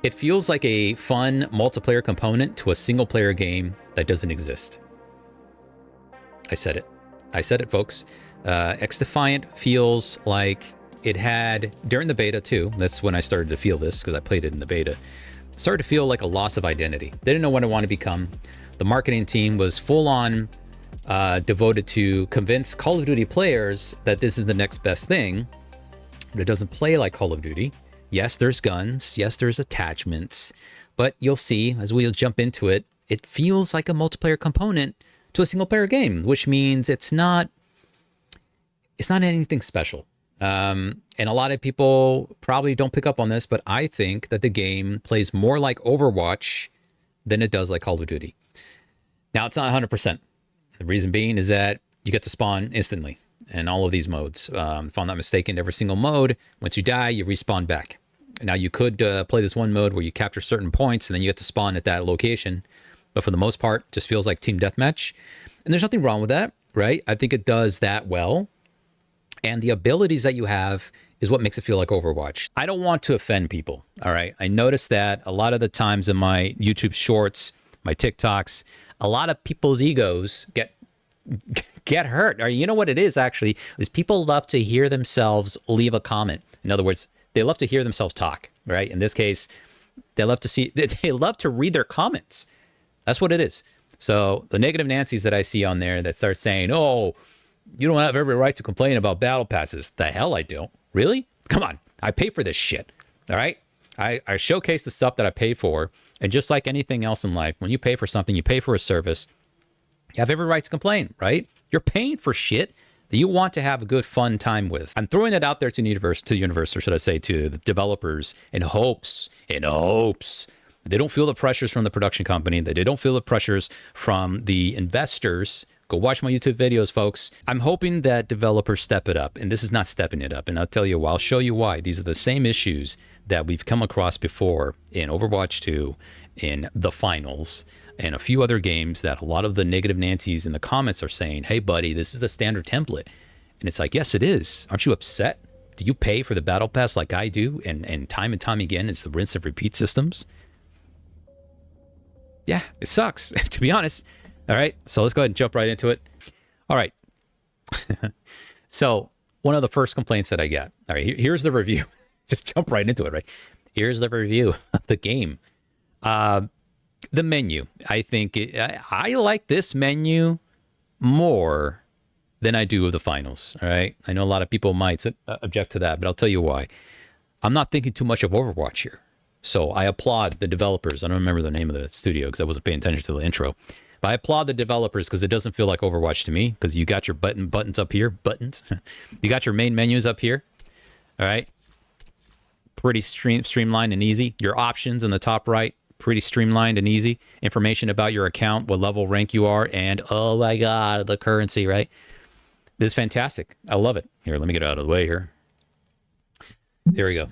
It feels like a fun multiplayer component to a single-player game that doesn't exist. I said it. I said it, folks. XDefiant feels like it had, during the beta too, that's when I started to feel this, because I played it in the beta, started to feel like a loss of identity. They didn't know what I want to become. The marketing team was full-on devoted to convince Call of Duty players that this is the next best thing, but it doesn't play like Call of Duty. Yes, there's guns. Yes, there's attachments. But you'll see, as we'll jump into it, it feels like a multiplayer component to a single-player game, which means it's not anything special. And a lot of people probably don't pick up on this, but I think that the game plays more like Overwatch than it does like Call of Duty. Now, it's not 100%. The reason being is that you get to spawn instantly in all of these modes. If I'm not mistaken, every single mode, once you die, you respawn back. Now, you could play this one mode where you capture certain points and then you get to spawn at that location. But for the most part, it just feels like team deathmatch. And there's nothing wrong with that, right? I think it does that well. And the abilities that you have is what makes it feel like Overwatch. I don't want to offend people, all right? I noticed that a lot of the times in my YouTube shorts, my TikToks, a lot of people's egos get hurt. Or you know what it is, actually, is people love to hear themselves leave a comment. In other words, they love to hear themselves talk, right? In this case, they love to read their comments. That's what it is. So the negative Nancy's that I see on there that start saying, oh, you don't have every right to complain about battle passes. The hell I don't. Really? Come on. I pay for this shit. All right? I showcase the stuff that I pay for. And just like anything else in life, when you pay for something, you pay for a service, you have every right to complain, right? You're paying for shit that you want to have a good, fun time with. I'm throwing it out there to the universe, or should I say to the developers, in hopes they don't feel the pressures from the production company, that they don't feel the pressures from the investors. Go watch my YouTube videos, folks. I'm hoping that developers step it up, and this is not stepping it up. And I'll tell you why. I'll show you why. These are the same issues that we've come across before in Overwatch 2, in the finals, and a few other games that a lot of the negative Nancy's in the comments are saying, hey, buddy, this is the standard template. And it's like, yes, it is. Aren't you upset? Do you pay for the battle pass like I do? And time again, it's the rinse and repeat systems. Yeah, it sucks, to be honest. All right, so let's go ahead and jump right into it. All right. So one of the first complaints that I got. All right, here's the review. Just jump right into it, right? Here's the review of the game. The menu. I think I like this menu more than I do of the finals. All right. I know a lot of people might object to that, but I'll tell you why. I'm not thinking too much of Overwatch here. So I applaud the developers. I don't remember the name of the studio because I wasn't paying attention to the intro. But I applaud the developers because it doesn't feel like Overwatch to me, because you got your buttons up here. Buttons. You got your main menus up here. All right. Pretty streamlined and easy. Your options in the top right, pretty streamlined and easy. Information about your account, what level rank you are, and oh my God, the currency, right? This is fantastic. I love it. Here, let me get it out of the way here. There we go.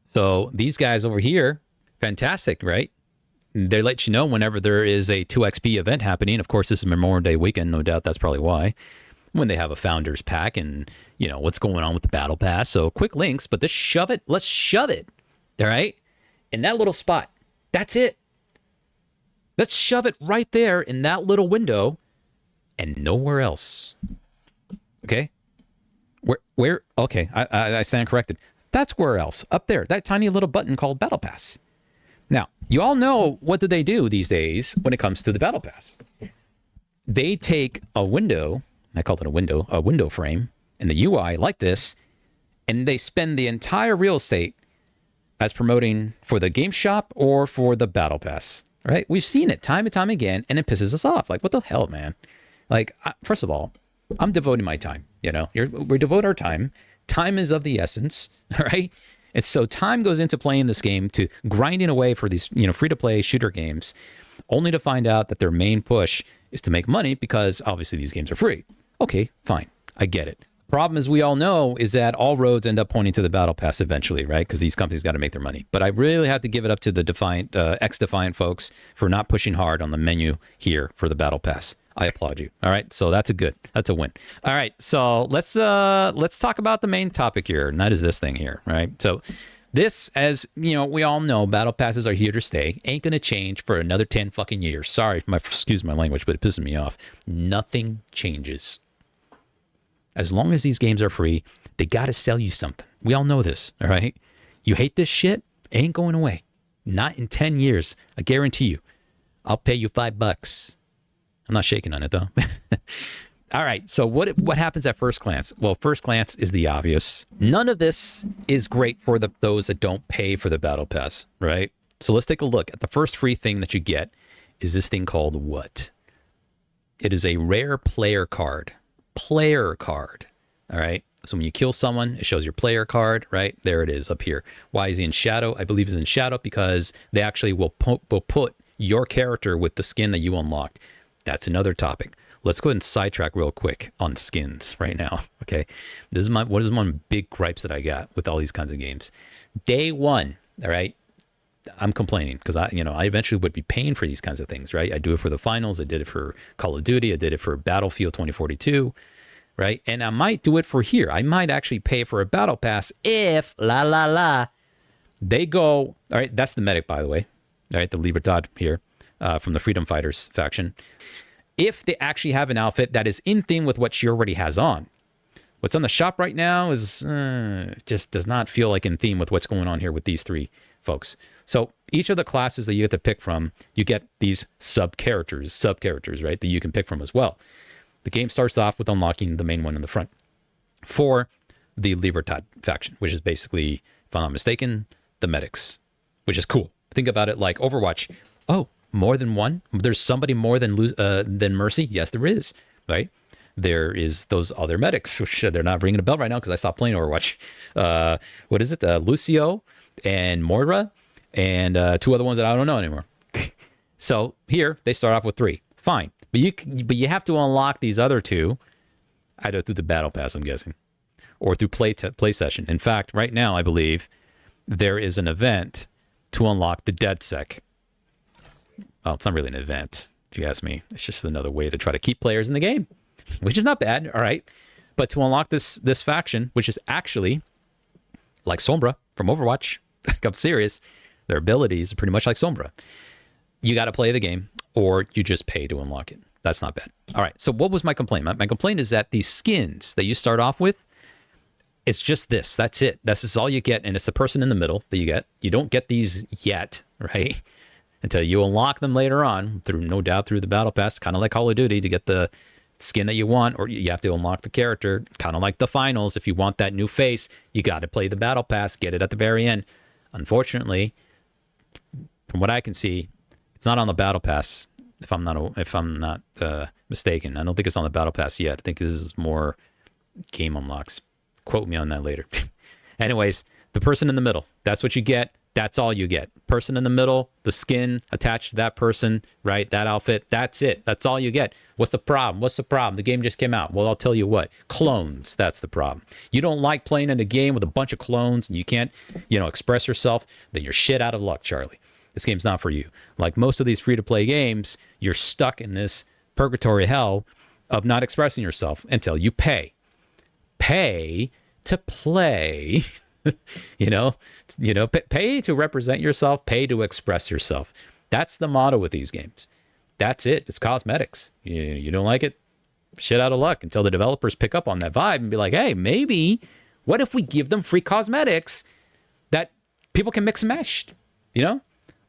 So these guys over here, fantastic, right? They let you know whenever there is a 2XP event happening. Of course, this is Memorial Day weekend. No doubt that's probably why. When they have a founders pack and, you know, what's going on with the battle pass. So quick links, but let's shove it. All right. In that little spot. That's it. Let's shove it right there in that little window and nowhere else. Okay. Where? Okay. I stand corrected. That's where else. Up there. That tiny little button called Battle Pass. Now, you all know what do they do these days when it comes to the Battle Pass. They take a window, I call it a window frame, in the UI like this, and they spend the entire real estate as promoting for the game shop or for the Battle Pass, right? We've seen it time and time again, and it pisses us off. Like, what the hell, man? Like, first of all, I'm devoting my time, you know? We devote our time. Time is of the essence, all right? And so time goes into playing this game, to grinding away for these, you know, free-to-play shooter games, only to find out that their main push is to make money because obviously these games are free. Okay, fine. I get it. Problem, as we all know, is that all roads end up pointing to the Battle Pass eventually, right? Because these companies got to make their money. But I really have to give it up to the XDefiant folks for not pushing hard on the menu here for the Battle Pass. I applaud you. All right, so that's a win. All right, so let's talk about the main topic here, and that is this thing here, right? So This, as you know, we all know, battle passes are here to stay. Ain't gonna change for another 10 fucking years. Sorry, excuse my language, but it pisses me off. Nothing changes. As long as these games are free, they gotta sell you something. We all know this, all right? You hate this shit, ain't going away. Not in 10 years. I guarantee you. I'll pay you $5. I'm not shaking on it though. All right, so what happens at first glance? Well, first glance is the obvious. None of this is great for those that don't pay for the battle pass, right? So let's take a look at the first free thing that you get is this thing called what? It is a rare player card. Player card, all right? So when you kill someone, it shows your player card, right? There it is up here. Why is he in shadow? I believe he's in shadow because they actually will put your character with the skin that you unlocked. That's another topic. Let's go ahead and sidetrack real quick on skins right now, okay? This is one of the big gripes that I got with all these kinds of games. Day one, all right? I'm complaining because I eventually would be paying for these kinds of things, right? I do it for the finals. I did it for Call of Duty. I did it for Battlefield 2042, right? And I might do it for here. I might actually pay for a battle pass if they go, all right, that's the medic, by the way, all right, the LOADOUT here from the Freedom Fighters faction. If they actually have an outfit that is in theme with what she already has on. What's on the shop right now is just does not feel like in theme with what's going on here with these three folks. So each of the classes that you get to pick from, you get these sub-characters, right, that you can pick from as well. The game starts off with unlocking the main one in the front for the LOADOUT faction, which is basically, if I'm not mistaken, the medics, which is cool. Think about it like Overwatch. Oh, more than one? There's somebody more than Mercy? Yes, there is, right? There is those other medics, which they're not ringing a bell right now because I stopped playing Overwatch. What is it? Lucio and Moira and two other ones that I don't know anymore. So here, they start off with 3. Fine. But you have to unlock these other 2 either through the battle pass, I'm guessing, or through play session. In fact, right now, I believe there is an event to unlock the DedSec. Well, it's not really an event, if you ask me. It's just another way to try to keep players in the game, which is not bad, all right? But to unlock this faction, which is actually like Sombra from Overwatch, I'm serious, their abilities are pretty much like Sombra. You got to play the game, or you just pay to unlock it. That's not bad. All right, so what was my complaint? My complaint is that these skins that you start off with, it's just this. That's it. This is all you get, and it's the person in the middle that you get. You don't get these yet, right? Until you unlock them later on, no doubt through the battle pass, kind of like Call of Duty to get the skin that you want, or you have to unlock the character, kind of like the finals. If you want that new face, you got to play the battle pass, get it at the very end. Unfortunately, from what I can see, it's not on the battle pass. If I'm not mistaken, I don't think it's on the battle pass yet. I think this is more game unlocks. Quote me on that later. Anyways, the person in the middle, that's what you get. That's all you get. Person in the middle, the skin attached to that person, right? That outfit, that's it. That's all you get. What's the problem? What's the problem? The game just came out. Well, I'll tell you what. Clones, that's the problem. You don't like playing in a game with a bunch of clones and you can't, express yourself, then you're shit out of luck, Charlie. This game's not for you. Like most of these free-to-play games, you're stuck in this purgatory hell of not expressing yourself until you pay. Pay to play. Pay to represent yourself, pay to express yourself. That's the motto with these games. That's it. It's cosmetics. You don't like it? Shit out of luck until the developers pick up on that vibe and be like, hey, maybe, what if we give them free cosmetics that people can mix and match?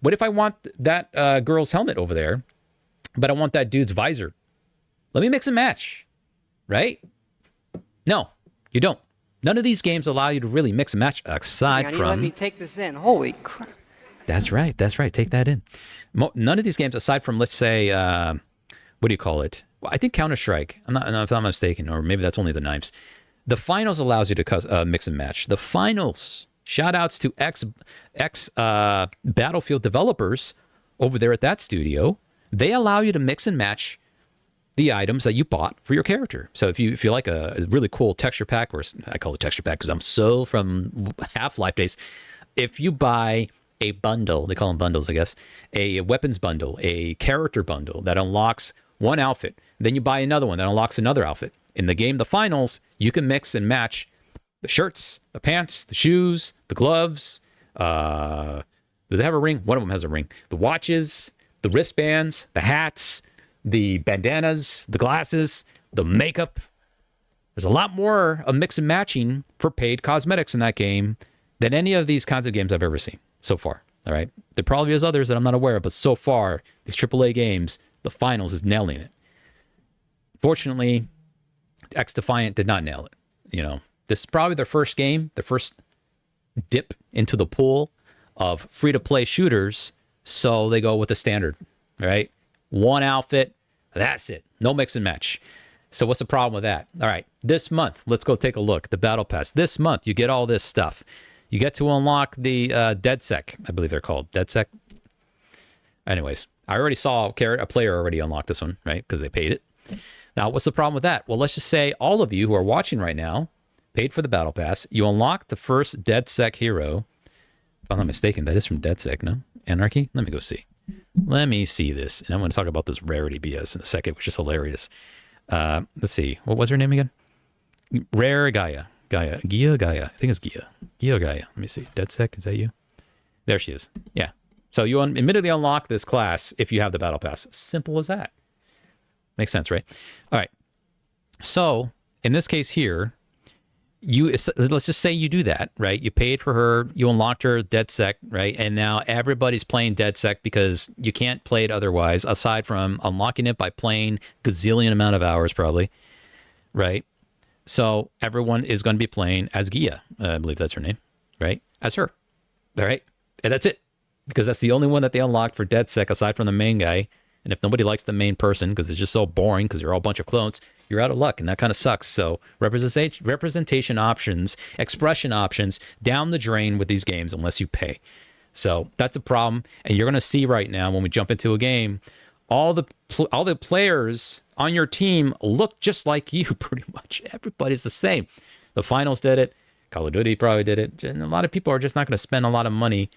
What if I want that girl's helmet over there, but I want that dude's visor? Let me mix and match, right? No, you don't. None of these games allow you to really mix and match aside from... Let me take this in. Holy crap. That's right. Take that in. None of these games, aside from, let's say, what do you call it? Well, I think Counter-Strike, if I'm not mistaken, or maybe that's only the knives. The finals allows you to mix and match. The finals, shout outs to ex Battlefield developers over there at that studio. They allow you to mix and match the items that you bought for your character. So if you like a really cool texture pack, or I call it texture pack because I'm so from Half-Life days. If you buy a bundle, they call them bundles, I guess, a weapons bundle, a character bundle that unlocks one outfit, then you buy another one that unlocks another outfit. In the game, the finals, you can mix and match the shirts, the pants, the shoes, the gloves, Do they have a ring? One of them has a ring. The watches, the wristbands, the hats, the bandanas, the glasses, the makeup. There's a lot more of mix and matching for paid cosmetics in that game than any of these kinds of games I've ever seen so far. All right. There probably is others that I'm not aware of, but so far, these AAA games, the finals is nailing it. Fortunately, XDefiant did not nail it. You know, this is probably their first game, their first dip into the pool of free-to-play shooters, so they go with the standard, all right? One outfit, that's it. No mix and match. So what's the problem with that? All right, this month, let's go take a look. The Battle Pass. This month, you get all this stuff. You get to unlock the DedSec, I believe they're called. DedSec? Anyways, I already saw a player already unlock this one, right? Because they paid it. Now, what's the problem with that? Well, let's just say all of you who are watching right now paid for the Battle Pass. You unlock the first DedSec hero. If I'm not mistaken, that is from DedSec, no? Anarchy? Let me go see. Let me see this. And I'm going to talk about this Rarity BS in a second, which is hilarious. Let's see. What was her name again? Rare Gaia. Gaia. I think it's Gaia. Let me see. DedSec, is that you? There she is. Yeah. So you immediately unlock this class if you have the Battle Pass. Simple as that. Makes sense, right? All right. So in this case here, let's just say you do that, right? You paid for her, you unlocked her DedSec, right? And now everybody's playing DedSec because you can't play it otherwise, aside from unlocking it by playing gazillion amount of hours, probably, right? So everyone is going to be playing as Gia, I believe that's her name, right? As her, all right? And that's it, because that's the only one that they unlocked for DedSec aside from the main guy. And if nobody likes the main person because it's just so boring because you're all a bunch of clones, you're out of luck, and that kind of sucks. So representation options, expression options down the drain with these games unless you pay. So that's a problem. And you're going to see right now when we jump into a game, all the players on your team look just like you pretty much. Everybody's the same. The finals did it. Call of Duty probably did it. And a lot of people are just not going to spend a lot of money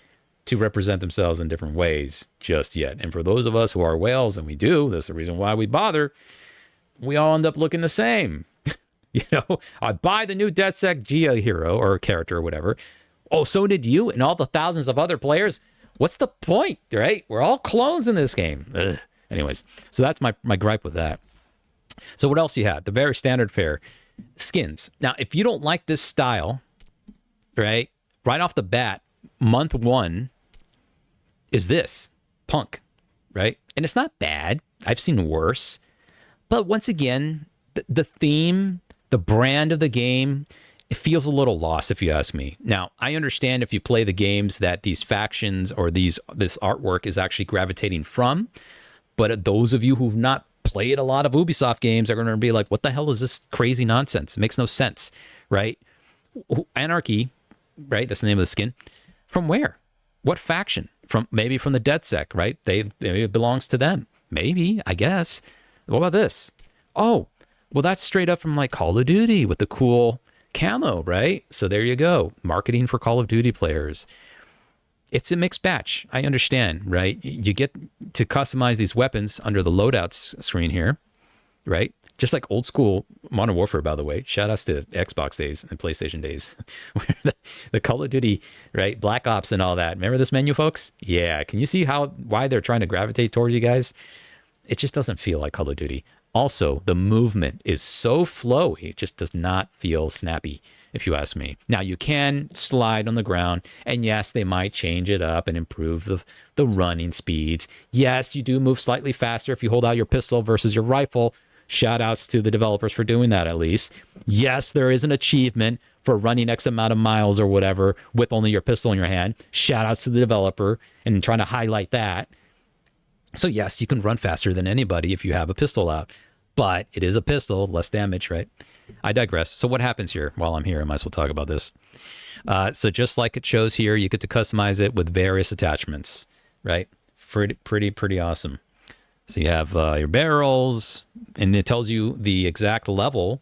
to represent themselves in different ways just yet. And for those of us who are whales, and we do, that's the reason why we bother, we all end up looking the same. You know, I buy the new DedSec Gia hero or character or whatever. Oh, so did you and all the thousands of other players. What's the point, right? We're all clones in this game. Ugh. Anyways, so that's my gripe with that. So what else you have? The very standard fare. Skins. Now, if you don't like this style, right off the bat, month one is this punk, right? And it's not bad. I've seen worse. But once again, the theme, the brand of the game, it feels a little lost if you ask me. Now, I understand if you play the games that these factions or this artwork is actually gravitating from. But those of you who've not played a lot of Ubisoft games are going to be like, what the hell is this crazy nonsense? It makes no sense, right? Anarchy, right? That's the name of the skin. From where? What faction? Maybe from the DedSec, right? Maybe it belongs to them. Maybe, I guess. What about this? Oh, well, that's straight up from like Call of Duty with the cool camo, right? So there you go. Marketing for Call of Duty players. It's a mixed batch. I understand, right? You get to customize these weapons under the loadouts screen here, right? Just like old school Modern Warfare, by the way. Shout outs to Xbox days and PlayStation days. Where the Call of Duty, right? Black Ops and all that. Remember this menu, folks? Yeah. Can you see why they're trying to gravitate towards you guys? It just doesn't feel like Call of Duty. Also, the movement is so flowy. It just does not feel snappy, if you ask me. Now, you can slide on the ground, and yes, they might change it up and improve the running speeds. Yes, you do move slightly faster if you hold out your pistol versus your rifle. Shout outs to the developers for doing that, at least. Yes, there is an achievement for running X amount of miles or whatever with only your pistol in your hand. Shout outs to the developer and trying to highlight that. So yes, you can run faster than anybody if you have a pistol out, but it is a pistol, less damage, right? I digress. So what happens here? While I'm here, I might as well talk about this. So just like it shows here, you get to customize it with various attachments, right? Pretty awesome. So you have your barrels, and it tells you the exact level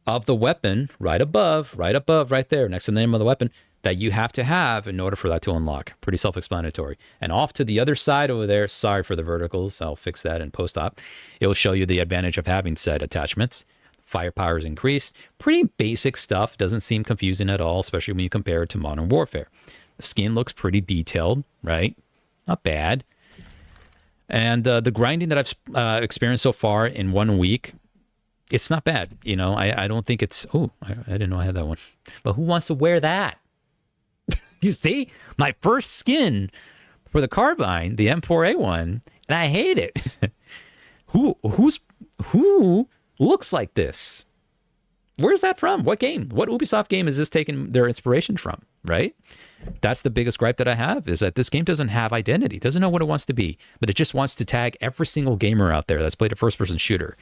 of the weapon right above, right there, next to the name of the weapon, that you have to have in order for that to unlock. Pretty self-explanatory. And off to the other side over there, sorry for the verticals, I'll fix that in post-op. It will show you the advantage of having said attachments. Firepower is increased. Pretty basic stuff. Doesn't seem confusing at all, especially when you compare it to Modern Warfare. The skin looks pretty detailed, right? Not bad. And the grinding that I've experienced so far in 1 week, it's not bad. You know, I don't think it's... Oh, I didn't know I had that one. But who wants to wear that? You see? My first skin for the carbine, the M4A1, and I hate it. Who looks like this? Where's that from? What game? What Ubisoft game is this taking their inspiration from, right? That's the biggest gripe that I have, is that this game doesn't have identity. It doesn't know what it wants to be, but it just wants to tag every single gamer out there that's played a first-person shooter.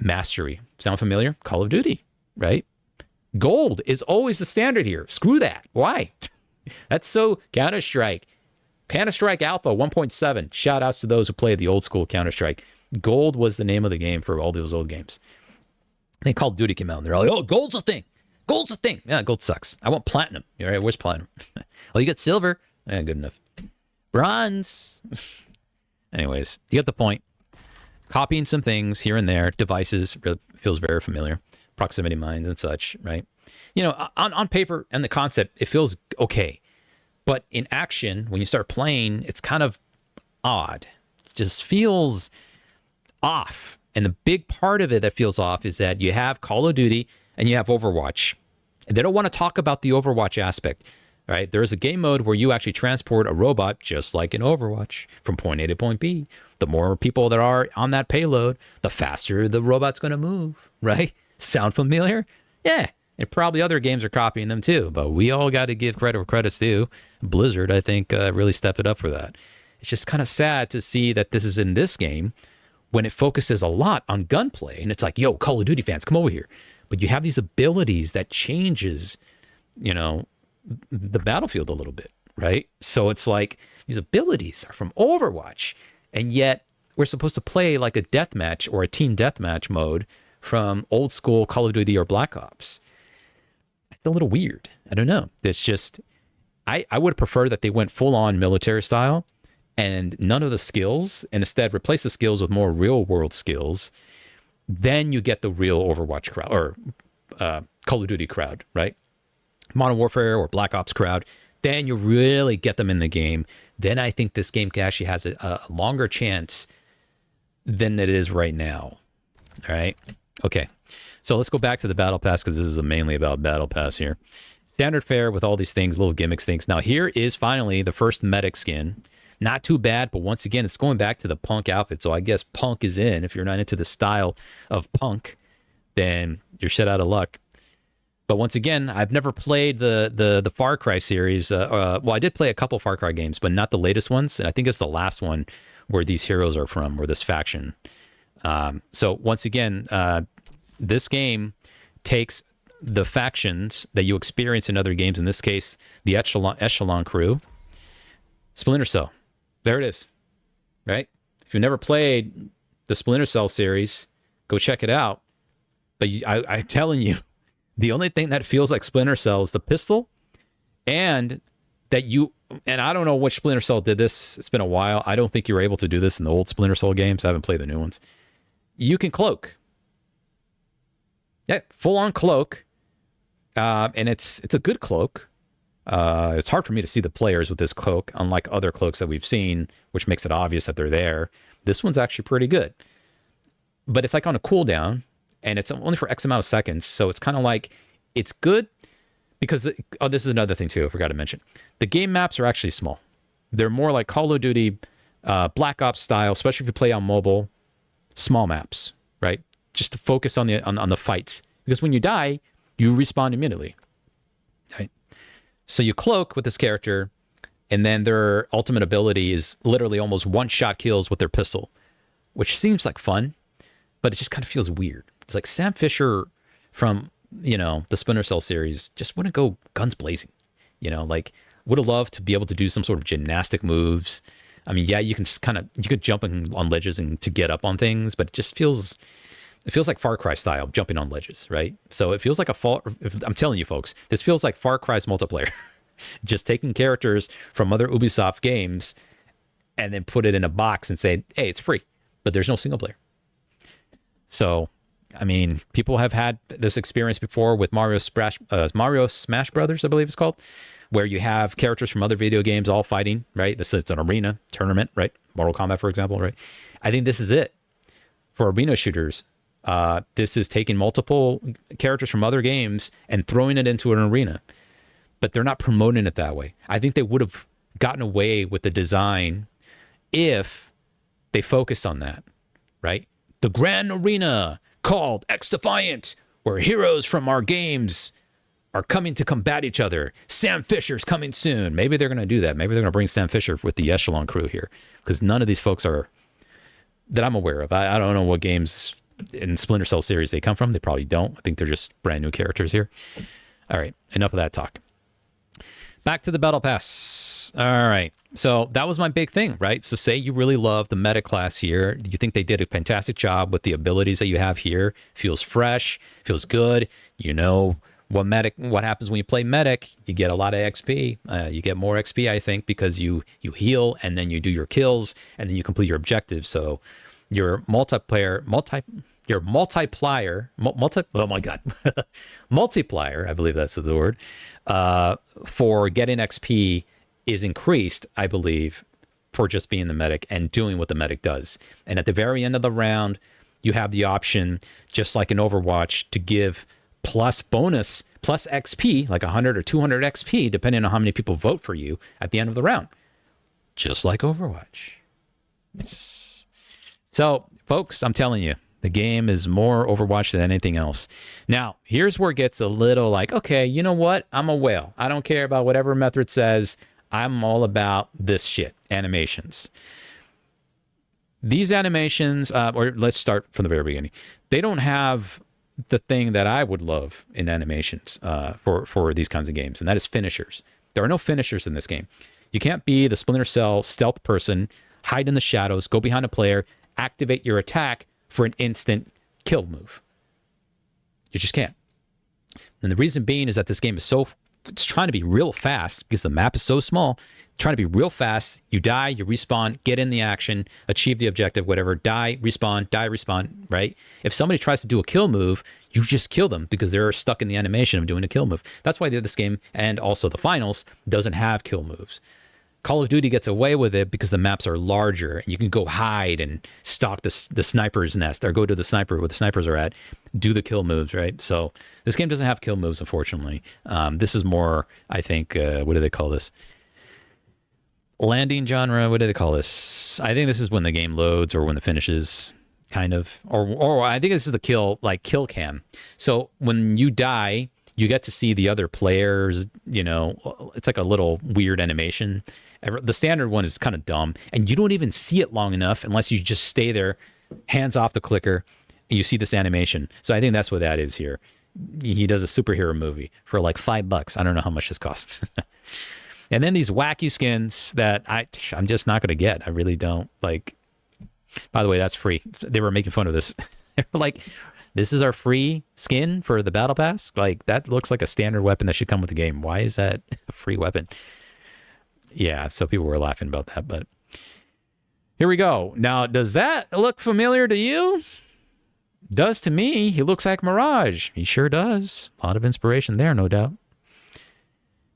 Mastery. Sound familiar? Call of Duty, right? Gold is always the standard here. Screw that. Why? That's so Counter-Strike. Counter-Strike Alpha 1.7. Shout outs to those who played the old school Counter-Strike. Gold was the name of the game for all those old games. I think Call of Duty came out and they're like, oh, gold's a thing. Gold's a thing. Yeah, gold sucks. I want platinum. All right, where's platinum? Oh, you got silver? Yeah, good enough. Bronze. Anyways, you get the point. Copying some things here and there. Devices feels very familiar. Proximity mines and such, right? You know, on paper and the concept, it feels okay. But in action, when you start playing, it's kind of odd. It just feels off. And the big part of it that feels off is that you have Call of Duty and you have Overwatch. And they don't want to talk about the Overwatch aspect, right? There is a game mode where you actually transport a robot, just like in Overwatch, from point A to point B. The more people that are on that payload, the faster the robot's going to move, right? Sound familiar? Yeah. And probably other games are copying them too, but we all got to give credit where credit's due. Blizzard, I think, really stepped it up for that. It's just kind of sad to see that this is in this game when it focuses a lot on gunplay. And it's like, yo, Call of Duty fans, come over here. But you have these abilities that changes, you know, the battlefield a little bit, right? So it's like these abilities are from Overwatch, and yet we're supposed to play like a deathmatch or a team deathmatch mode from old school Call of Duty or Black Ops. It's a little weird. I don't know. It's just, I would prefer that they went full on military style and none of the skills, and instead replace the skills with more real world skills. Then you get the real Overwatch crowd or Call of Duty crowd, right? Modern Warfare or Black Ops crowd. Then you really get them in the game. Then I think this game actually has a longer chance than it is right now. All right. Okay. So let's go back to the Battle Pass, because this is mainly about Battle Pass here. Standard fare with all these things, little gimmicks things. Now here is finally the first medic skin. Not too bad, but once again, it's going back to the punk outfit. So I guess punk is in. If you're not into the style of punk, then you're shit out of luck. But once again, I've never played the Far Cry series. Well, I did play a couple Far Cry games, but not the latest ones. And I think it's the last one where these heroes are from, or this faction. So once again, this game takes the factions that you experience in other games. In this case, the Echelon crew. Splinter Cell. There it is. Right? If you've never played the Splinter Cell series, go check it out. But I'm telling you, the only thing that feels like Splinter Cell is the pistol, and that and I don't know which Splinter Cell did this. It's been a while. I don't think you were able to do this in the old Splinter Cell games. I haven't played the new ones. You can cloak. Yeah, full on cloak. And it's a good cloak. It's hard for me to see the players with this cloak, unlike other cloaks that we've seen, which makes it obvious that they're there. This one's actually pretty good. But it's like on a cooldown, and it's only for X amount of seconds. So it's kind of like, it's good because, this is another thing too, I forgot to mention. The game maps are actually small. They're more like Call of Duty, Black Ops style, especially if you play on mobile, small maps, right? Just to focus on the fights. Because when you die, you respawn immediately, right? So you cloak with this character, and then their ultimate ability is literally almost one-shot kills with their pistol, which seems like fun, but it just kind of feels weird. It's like Sam Fisher from, the Splinter Cell series just wouldn't go guns blazing, like would have loved to be able to do some sort of gymnastic moves. I mean, yeah, you could jump on ledges and to get up on things, but it feels like Far Cry style, jumping on ledges, right? So it feels like I'm telling you folks, this feels like Far Cry's multiplayer. Just taking characters from other Ubisoft games and then put it in a box and say, hey, it's free, but there's no single player. So I mean, people have had this experience before with Mario Smash Brothers, I believe it's called, where you have characters from other video games all fighting, right? It's an arena tournament, right? Mortal Kombat, for example, right? I think this is it for arena shooters. This is taking multiple characters from other games and throwing it into an arena, but they're not promoting it that way. I think they would have gotten away with the design if they focused on that, right? The grand arena called XDefiant, where heroes from our games are coming to combat each other. Sam Fisher's coming soon. Maybe they're going to do that. Maybe they're going to bring Sam Fisher with the Echelon crew here, because none of these folks are that I'm aware of. I don't know what games in Splinter Cell series they come from. They probably don't. I think they're just brand new characters here. All right, enough of that talk. Back to the Battle Pass. All right, so that was my big thing, right? So say you really love the meta class here. You think they did a fantastic job with the abilities that you have here. Feels fresh, feels good. You know what happens when you play medic. You get a lot of XP. You get more XP, I think, because you heal and then you do your kills and then you complete your objectives. So your multiplier, multiplier, I believe that's the word, for getting XP is increased, I believe, for just being the medic and doing what the medic does. And at the very end of the round, you have the option, just like in Overwatch, to give plus bonus, plus XP, like 100 or 200 XP, depending on how many people vote for you at the end of the round. Just like Overwatch. So, folks, I'm telling you, the game is more Overwatch than anything else. Now, here's where it gets a little like, okay, you know what? I'm a whale. I don't care about whatever Method says. I'm all about this shit, animations. These animations, or let's start from the very beginning. They don't have the thing that I would love in animations for these kinds of games, and that is finishers. There are no finishers in this game. You can't be the Splinter Cell stealth person, hide in the shadows, go behind a player, activate your attack for an instant kill move. You just can't. And the reason being is that this game is it's trying to be real fast because the map is so small. Trying to be real fast. You die, you respawn, get in the action, achieve the objective, whatever. Die, respawn, right? If somebody tries to do a kill move, you just kill them because they're stuck in the animation of doing a kill move. That's why this game, and also the finals, doesn't have kill moves. Call of Duty gets away with it because the maps are larger and you can go hide and stalk the sniper's nest or go to the sniper where the snipers are at, do the kill moves, right? So this game doesn't have kill moves, unfortunately. This is more, I think, what do they call this? Landing genre, what do they call this? I think this is when the game loads or when it finishes, kind of. Or I think this is the kill cam. So when you die, you get to see the other players, it's like a little weird animation. The standard one is kind of dumb, and you don't even see it long enough unless you just stay there, hands off the clicker, and you see this animation. So I think that's what that is here. He does a superhero movie for like $5. I don't know how much this costs. And then these wacky skins that I'm just not going to get. I really don't like. By the way, that's free. They were making fun of this. They're like, this is our free skin for the Battle Pass? Like, that looks like a standard weapon that should come with the game. Why is that a free weapon? Yeah, so people were laughing about that, but here we go. Now, does that look familiar to you? Does to me. He looks like Mirage. He sure does. A lot of inspiration there, no doubt.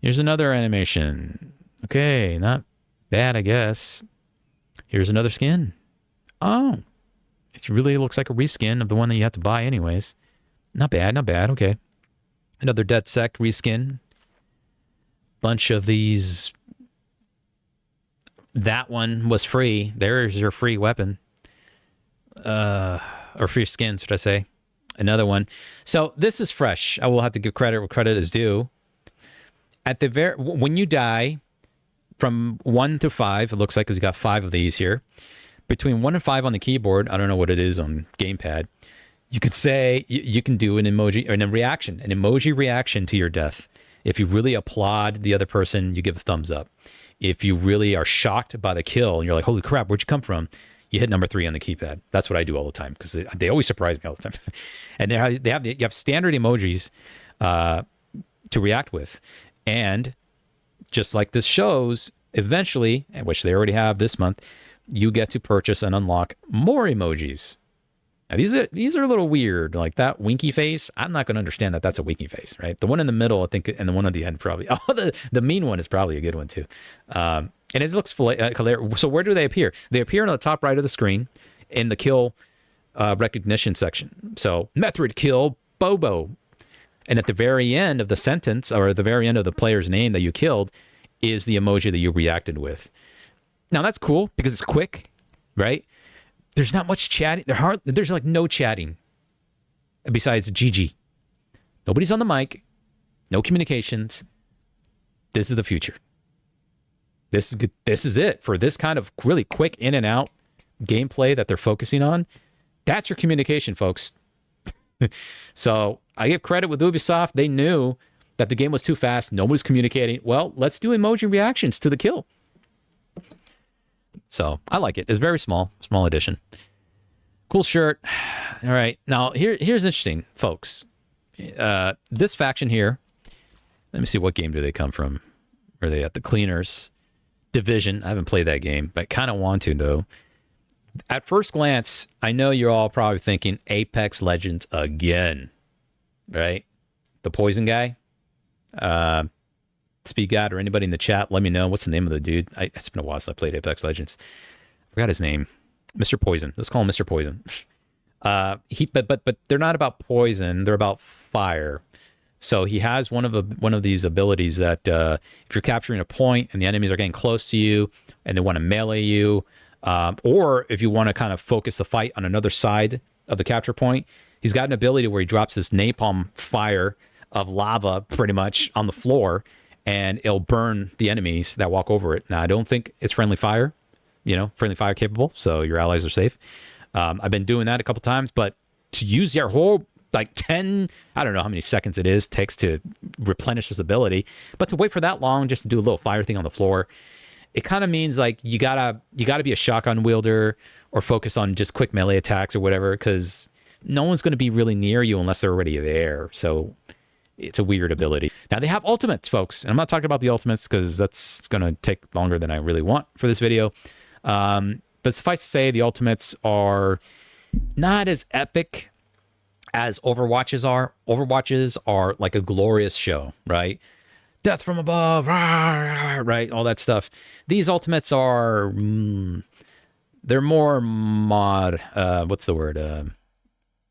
Here's another animation. Okay, not bad, I guess. Here's another skin. Oh, it really looks like a reskin of the one that you have to buy anyways. Not bad, not bad. Okay. Another DedSec reskin. Bunch of these. That one was free. There's your free weapon. Or free skin, should I say. Another one. So this is fresh. I will have to give credit where credit is due. At the when you die from 1 to 5, it looks like, because you got 5 of these here. Between 1 and 5 on the keyboard, I don't know what it is on gamepad. You could say you can do an emoji or an emoji reaction to your death. If you really applaud the other person, you give a thumbs up. If you really are shocked by the kill and you're like, "Holy crap, where'd you come from?" You hit number 3 on the keypad. That's what I do all the time because they always surprise me all the time. And you have standard emojis to react with, and just like this shows, eventually, which they already have this month, you get to purchase and unlock more emojis. Now, these are a little weird. Like that winky face, I'm not going to understand that that's a winky face, right? The one in the middle, I think, and the one at the end probably. Oh, the mean one is probably a good one too. And it looks hilarious. So where do they appear? They appear on the top right of the screen in the kill recognition section. So method kill Bobo. And at the very end of the sentence, or at the very end of the player's name that you killed, is the emoji that you reacted with. Now that's cool because it's quick, right? There's not much chatting. There's like no chatting besides GG. Nobody's on the mic. No communications. This is the future. This is good. This is it for this kind of really quick in and out gameplay that they're focusing on. That's your communication, folks. So I give credit with Ubisoft. They knew that the game was too fast. Nobody's communicating. Well, let's do emoji reactions to the kill. So I like it. It's very small edition. Cool shirt. All right. Now here's interesting, folks. This faction here. Let me see, what game do they come from? Are they at the Cleaners Division? I haven't played that game, but I kind of want to though. At first glance, I know you're all probably thinking Apex Legends again, right? The poison guy. Speed God or anybody in the chat, let me know what's the name of the dude. It's been a while since I played Apex Legends. I forgot his name. Mr. Poison. Let's call him Mr. Poison. But they're not about poison. They're about fire. So he has one of these abilities that if you're capturing a point and the enemies are getting close to you and they want to melee you, or if you want to kind of focus the fight on another side of the capture point, he's got an ability where he drops this napalm fire of lava pretty much on the floor, and it'll burn the enemies that walk over it. Now, I don't think it's friendly fire, friendly fire capable, so your allies are safe. I've been doing that a couple times, but to use your whole, 10, I don't know how many seconds takes to replenish this ability, but to wait for that long just to do a little fire thing on the floor, it kind of means you gotta be a shotgun wielder or focus on just quick melee attacks or whatever, because no one's going to be really near you unless they're already there. So it's a weird ability. Now they have ultimates, folks, and I'm not talking about the ultimates because that's going to take longer than I really want for this video. But suffice to say, the ultimates are not as epic as Overwatches are. Overwatches are like a glorious show, right? Death from above, right? All that stuff. These ultimates are, they're more what's the word?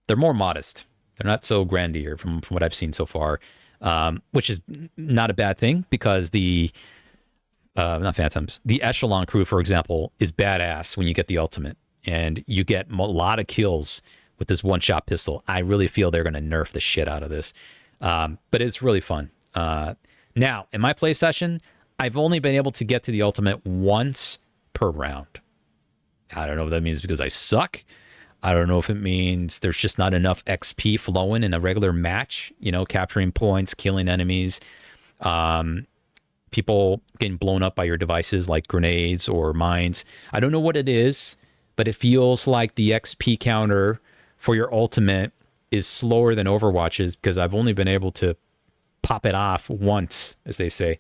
They're more modest. They're not so grandeur from what I've seen so far, which is not a bad thing because not Phantoms, the Echelon crew, for example, is badass when you get the ultimate and you get a lot of kills with this one-shot pistol. I really feel they're going to nerf the shit out of this, but it's really fun. Now, in my play session, I've only been able to get to the ultimate once per round. I don't know if that means because I suck. I don't know if it means there's just not enough XP flowing in a regular match, capturing points, killing enemies, people getting blown up by your devices like grenades or mines. I don't know what it is, but it feels like the XP counter for your ultimate is slower than Overwatch's because I've only been able to pop it off once, as they say,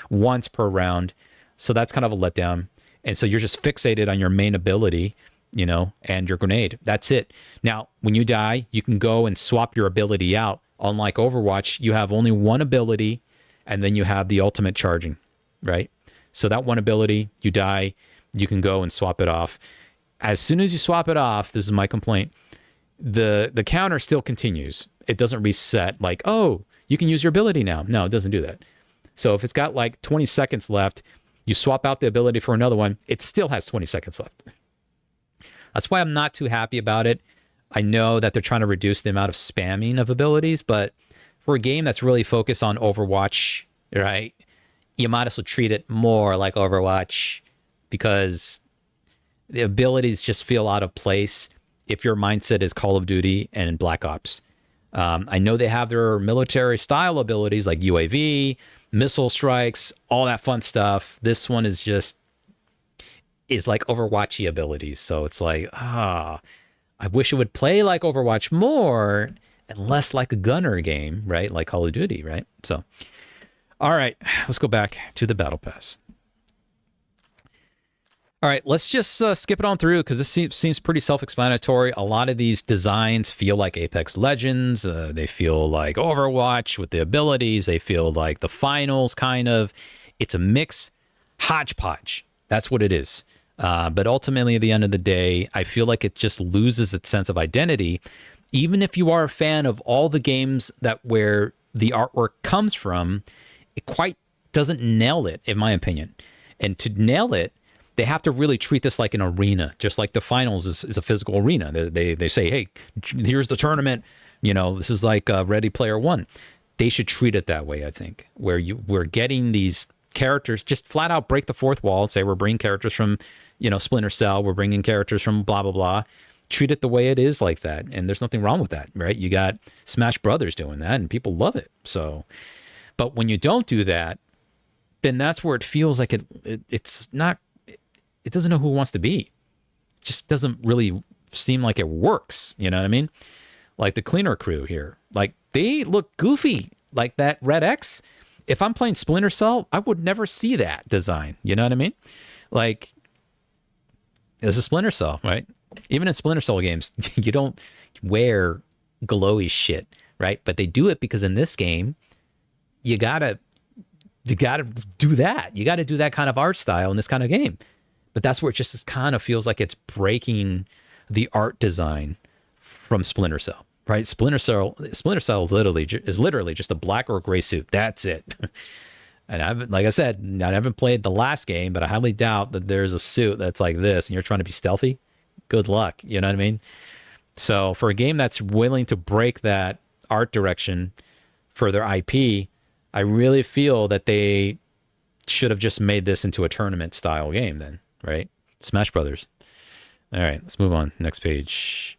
once per round. So that's kind of a letdown. And so you're just fixated on your main ability, and your grenade. That's it. Now, when you die, you can go and swap your ability out. Unlike Overwatch, you have only one ability, and then you have the ultimate charging, right? So that one ability, you die, you can go and swap it off. As soon as you swap it off, this is my complaint, the counter still continues. It doesn't reset like, oh, you can use your ability now. No, it doesn't do that. So if it's got 20 seconds left, you swap out the ability for another one, it still has 20 seconds left. That's why I'm not too happy about it. I know that they're trying to reduce the amount of spamming of abilities, but for a game that's really focused on Overwatch, right, you might as well treat it more like Overwatch because the abilities just feel out of place if your mindset is Call of Duty and Black Ops. I know they have their military style abilities like UAV, missile strikes, all that fun stuff. This one is like Overwatchy abilities. So it's like, I wish it would play like Overwatch more and less like a gunner game, right? Like Call of Duty, right? So, all right, let's go back to the Battle Pass. All right, let's just skip it on through because this seems pretty self-explanatory. A lot of these designs feel like Apex Legends. They feel like Overwatch with the abilities. They feel like the finals, kind of. It's a mix, hodgepodge. That's what it is. But ultimately, at the end of the day, I feel like it just loses its sense of identity. Even if you are a fan of all the games that where the artwork comes from, it quite doesn't nail it, in my opinion. And to nail it, they have to really treat this like an arena, just like the finals is a physical arena. They say, hey, here's the tournament. You know, this is like Ready Player One. They should treat it that way, I think, where we're getting these characters, just flat out break the fourth wall and say we're bringing characters from, Splinter Cell. We're bringing characters from blah, blah, blah. Treat it the way it is like that. And there's nothing wrong with that, right? You got Smash Brothers doing that and people love it. So, but when you don't do that, then that's where it feels like it's not, it doesn't know who it wants to be. It just doesn't really seem like it works. You know what I mean? Like the cleaner crew here, like they look goofy, like that Red X. If I'm playing Splinter Cell, I would never see that design. You know what I mean? Like, it's a Splinter Cell, right? Even in Splinter Cell games, you don't wear glowy shit, right? But they do it because in this game, you gotta do that. You gotta do that kind of art style in this kind of game. But that's where it just kind of feels like it's breaking the art design from Splinter Cell, right? Splinter Cell is literally just a black or gray suit. That's it. And like I said, I haven't played the last game, but I highly doubt that there's a suit that's like this and you're trying to be stealthy. Good luck. You know what I mean? So for a game that's willing to break that art direction for their IP, I really feel that they should have just made this into a tournament style game then, right? Smash Brothers. All right, let's move on. Next page.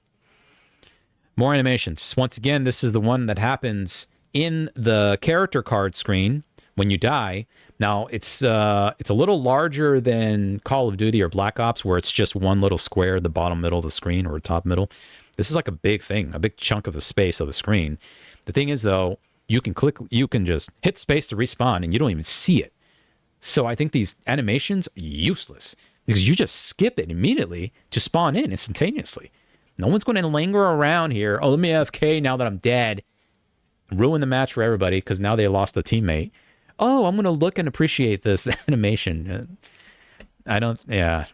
More animations. Once again, this is the one that happens in the character card screen when you die. Now, it's a little larger than Call of Duty or Black Ops, where it's just one little square at the bottom middle of the screen or top middle. This is like a big thing, a big chunk of the space of the screen. The thing is, though, you can just hit space to respawn, and you don't even see it. So I think these animations are useless because you just skip it immediately to spawn in instantaneously. No one's going to linger around here. Oh, let me AFK now that I'm dead. Ruin the match for everybody because now they lost a teammate. Oh, I'm going to look and appreciate this animation. Yeah.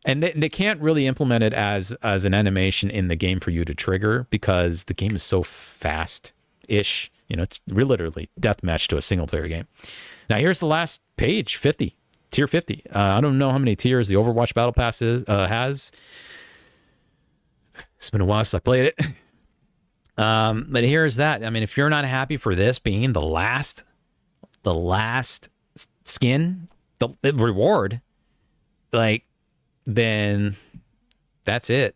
And they can't really implement it as an animation in the game for you to trigger because the game is so fast-ish. It's literally deathmatch to a single-player game. Now, here's the last page, 50, tier 50. I don't know how many tiers the Overwatch Battle Pass has. It's been a while since I played it. But here's that. I mean, if you're not happy for this being the last skin, the reward, then that's it.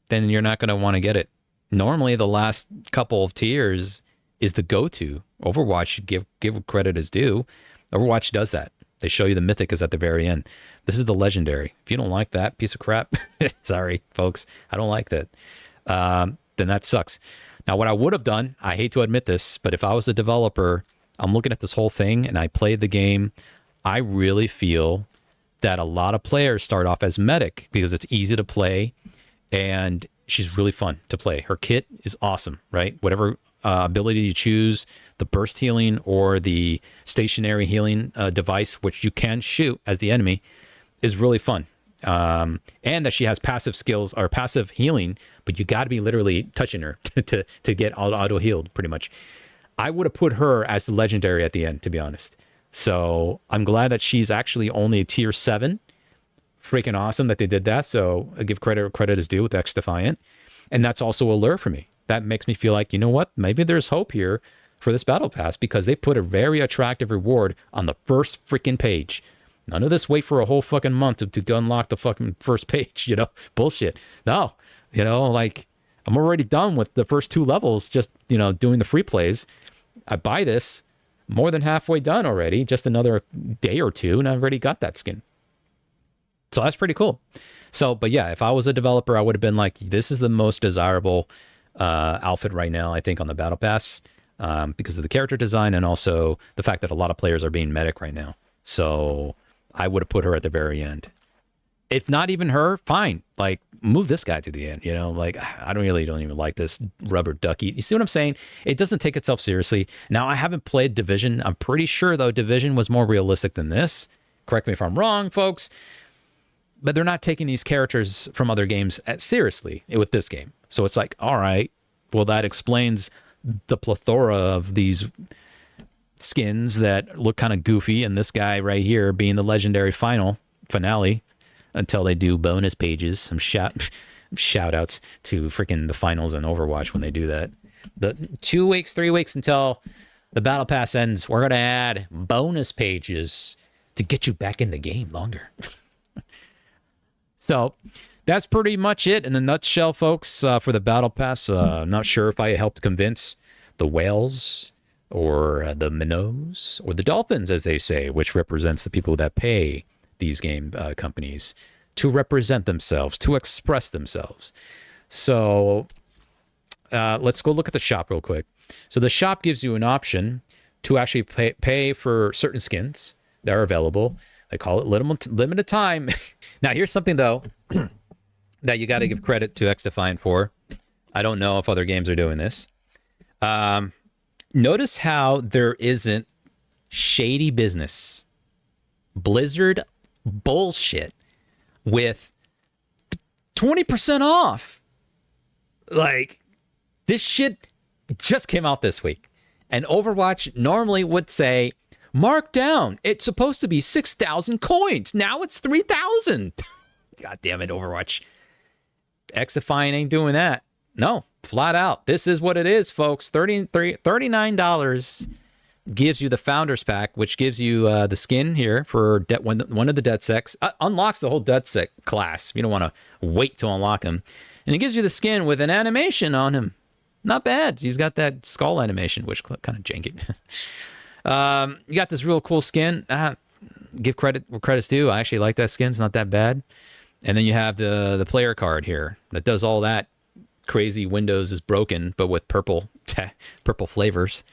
Then you're not going to want to get it. Normally, the last couple of tiers is the go-to. Overwatch, give credit as due. Overwatch does that. They show you the mythic is at the very end. This is the legendary. If you don't like that piece of crap, sorry, folks, I don't like that. Then that sucks. Now, what I would have done, I hate to admit this, but if I was a developer, I'm looking at this whole thing and I played the game, I really feel that a lot of players start off as medic because it's easy to play and she's really fun to play. Her kit is awesome, right? Whatever ability you choose, the burst healing or the stationary healing device, which you can shoot as the enemy, is really fun. And that she has passive skills or passive healing, but you got to be literally touching her to get auto healed pretty much. I would have put her as the legendary at the end, to be honest. So I'm glad that she's actually only a tier 7. Freaking awesome that they did that. So I give credit is due with XDefiant. And that's also a lure for me. That makes me feel like, you know what? Maybe there's hope here for this battle pass because they put a very attractive reward on the first freaking page. None of this wait for a whole fucking month to unlock the fucking first page, bullshit. No, I'm already done with the first 2 levels, just, doing the free plays. I buy this, more than halfway done already, just another day or 2, and I've already got that skin. So that's pretty cool. So, but yeah, if I was a developer, I would have been like, this is the most desirable outfit right now, I think, on the Battle Pass because of the character design and also the fact that a lot of players are being medic right now. So I would have put her at the very end. If not even her, fine. Like, move this guy to the end, you know? Like, I don't even like this rubber ducky. You see what I'm saying? It doesn't take itself seriously. Now, I haven't played Division. I'm pretty sure, though, Division was more realistic than this. Correct me if I'm wrong, folks. But they're not taking these characters from other games seriously with this game. So it's like, all right, well, that explains the plethora of these skins that look kind of goofy, and this guy right here being the legendary finale, until they do bonus pages. Some shout outs to freaking the finals in Overwatch when they do that. The 2 weeks, 3 weeks until the battle pass ends, we're gonna add bonus pages to get you back in the game longer. So that's pretty much it in the nutshell, folks, for the battle pass. I'm not sure if I helped convince the whales or the minnows or the dolphins, as they say, which represents the people that pay these game companies to represent themselves, to express themselves. So let's go look at the shop real quick. So the shop gives you an option to actually pay for certain skins that are available. They call it limited time. Now, here's something, though, that you got to give credit to XDefiant for. I don't know if other games are doing this. Notice how there isn't shady business, Blizzard bullshit with 20% off. Like, this shit just came out this week. And Overwatch normally would say, mark down. It's supposed to be 6,000 coins. Now it's 3,000. God damn it, Overwatch. XDefiant ain't doing that. No, flat out. This is what it is, folks. $39 gives you the Founders Pack, which gives you the skin here for one of the DeadSecs. Unlocks the of DeadSec class. You don't want to wait to unlock him. And it gives you the skin with an animation on him. Not bad. He's got that skull animation, which kind of janky. You got this real cool skin. Give credit where credit's due. I actually like that skin. It's not that bad. And then you have the player card here that does all that crazy. Windows is broken, but with purple flavors.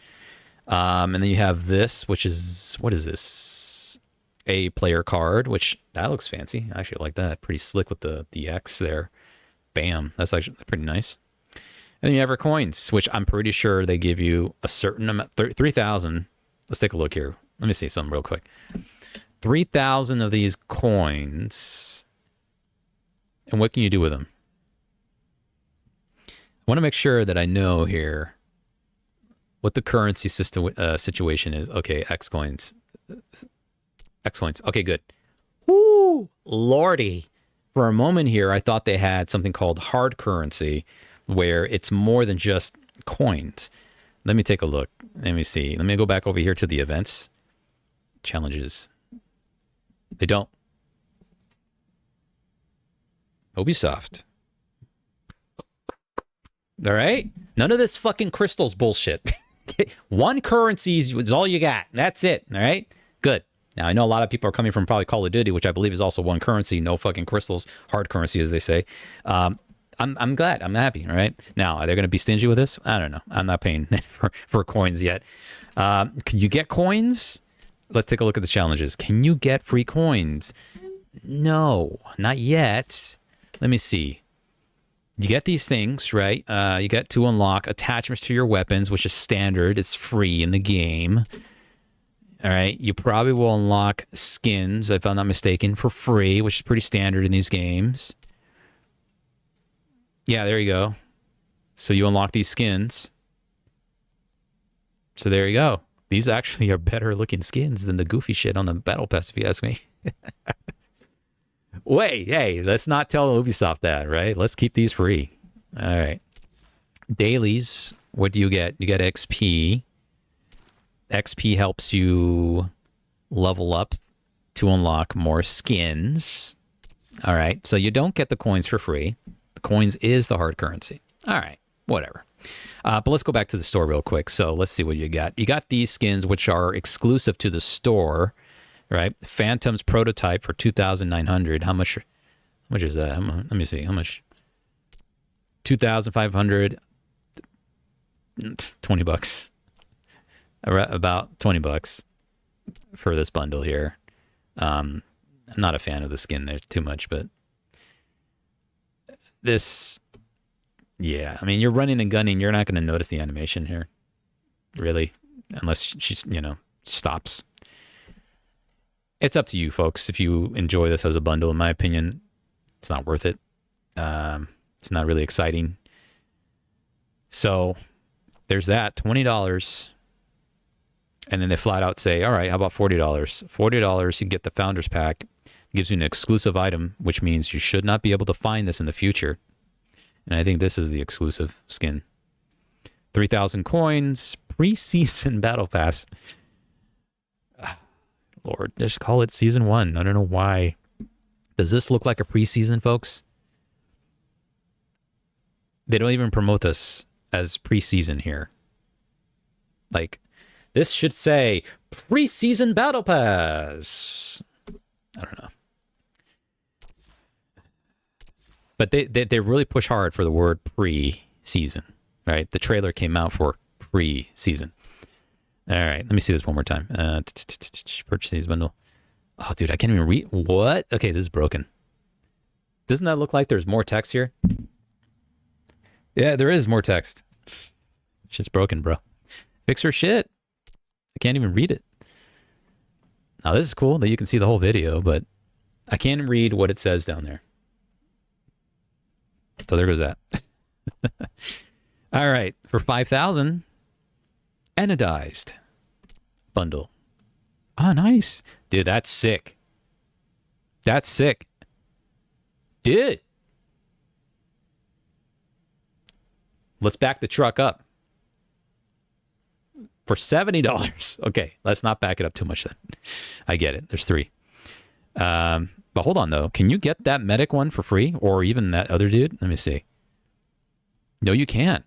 And then you have this, which is, what is this? A player card, which that looks fancy. I actually like that. Pretty slick with the X there. Bam. That's actually pretty nice. And then you have our coins, which I'm pretty sure they give you a certain amount, 3,000. Let's take a look here. Let me see something real quick. 3,000 of these coins. And what can you do with them? I want to make sure that I know here what the currency system situation is. Okay, X coins. Okay, good. Woo, lordy. For a moment here, I thought they had something called hard currency, where it's more than just coins. Let me take a look. Let me see. Let me go back over here to the events. Challenges. They don't. Ubisoft. All right? None of this fucking crystals bullshit. One currency is all you got. That's it. All right? Good. Now, I know a lot of people are coming from probably Call of Duty, which I believe is also one currency. No fucking crystals. Hard currency, as they say. I'm glad. I'm happy. All right. Now, are they going to be stingy with this? I don't know. I'm not paying for coins yet. Can you get coins? Let's take a look at the challenges. Can you get free coins? No, not yet. Let me see. You get these things, right? You get to unlock attachments to your weapons, which is standard. It's free in the game. All right. You probably will unlock skins, if I'm not mistaken, for free, which is pretty standard in these games. Yeah, there you go. So you unlock these skins. So there you go. These actually are better looking skins than the goofy shit on the battle pass, if you ask me. Wait, hey, let's not tell Ubisoft that, right? Let's keep these free. All right. Dailies, what do you get? You get XP. XP helps you level up to unlock more skins. All right. So you don't get the coins for free. The coins is the hard currency. All right. Whatever. But let's go back to the store real quick. So let's see what you got. You got these skins, which are exclusive to the store, right? Phantom's prototype for 2,900. How much is that? Let me see. How much? 2,500. $20. About $20 for this bundle here. I'm not a fan of the skin there too much, but this, yeah. I mean, you're running and gunning. You're not going to notice the animation here, really, unless she's, stops. It's up to you, folks. If you enjoy this as a bundle, in my opinion, it's not worth it. It's not really exciting. So there's that, $20. And then they flat out say, all right, how about $40? $40, you get the Founders Pack. It gives you an exclusive item, which means you should not be able to find this in the future. And I think this is the exclusive skin. 3,000 coins, preseason battle pass. Lord, just call it season 1. I don't know why. Does this look like a preseason, folks? They don't even promote this as preseason here. Like, this should say preseason battle pass. I don't know. But they really push hard for the word pre-season, right? The trailer came out for pre-season. All right, let me see this one more time. Purchase these bundle. Oh, dude, I can't even read. What? Okay, this is broken. Doesn't that look like there's more text here? Yeah, there is more text. Shit's broken, bro. Fix your shit. I can't even read it. Now, this is cool that you can see the whole video, but I can't read what it says down there. So there goes that. All right, for 5,000, anodized bundle. Oh, nice. Dude, that's sick. That's sick. Dude. Let's back the truck up. For $70. Okay, let's not back it up too much then. I get it. There's 3. But hold on, though. Can you get that medic one for free? Or even that other dude? Let me see. No, you can't.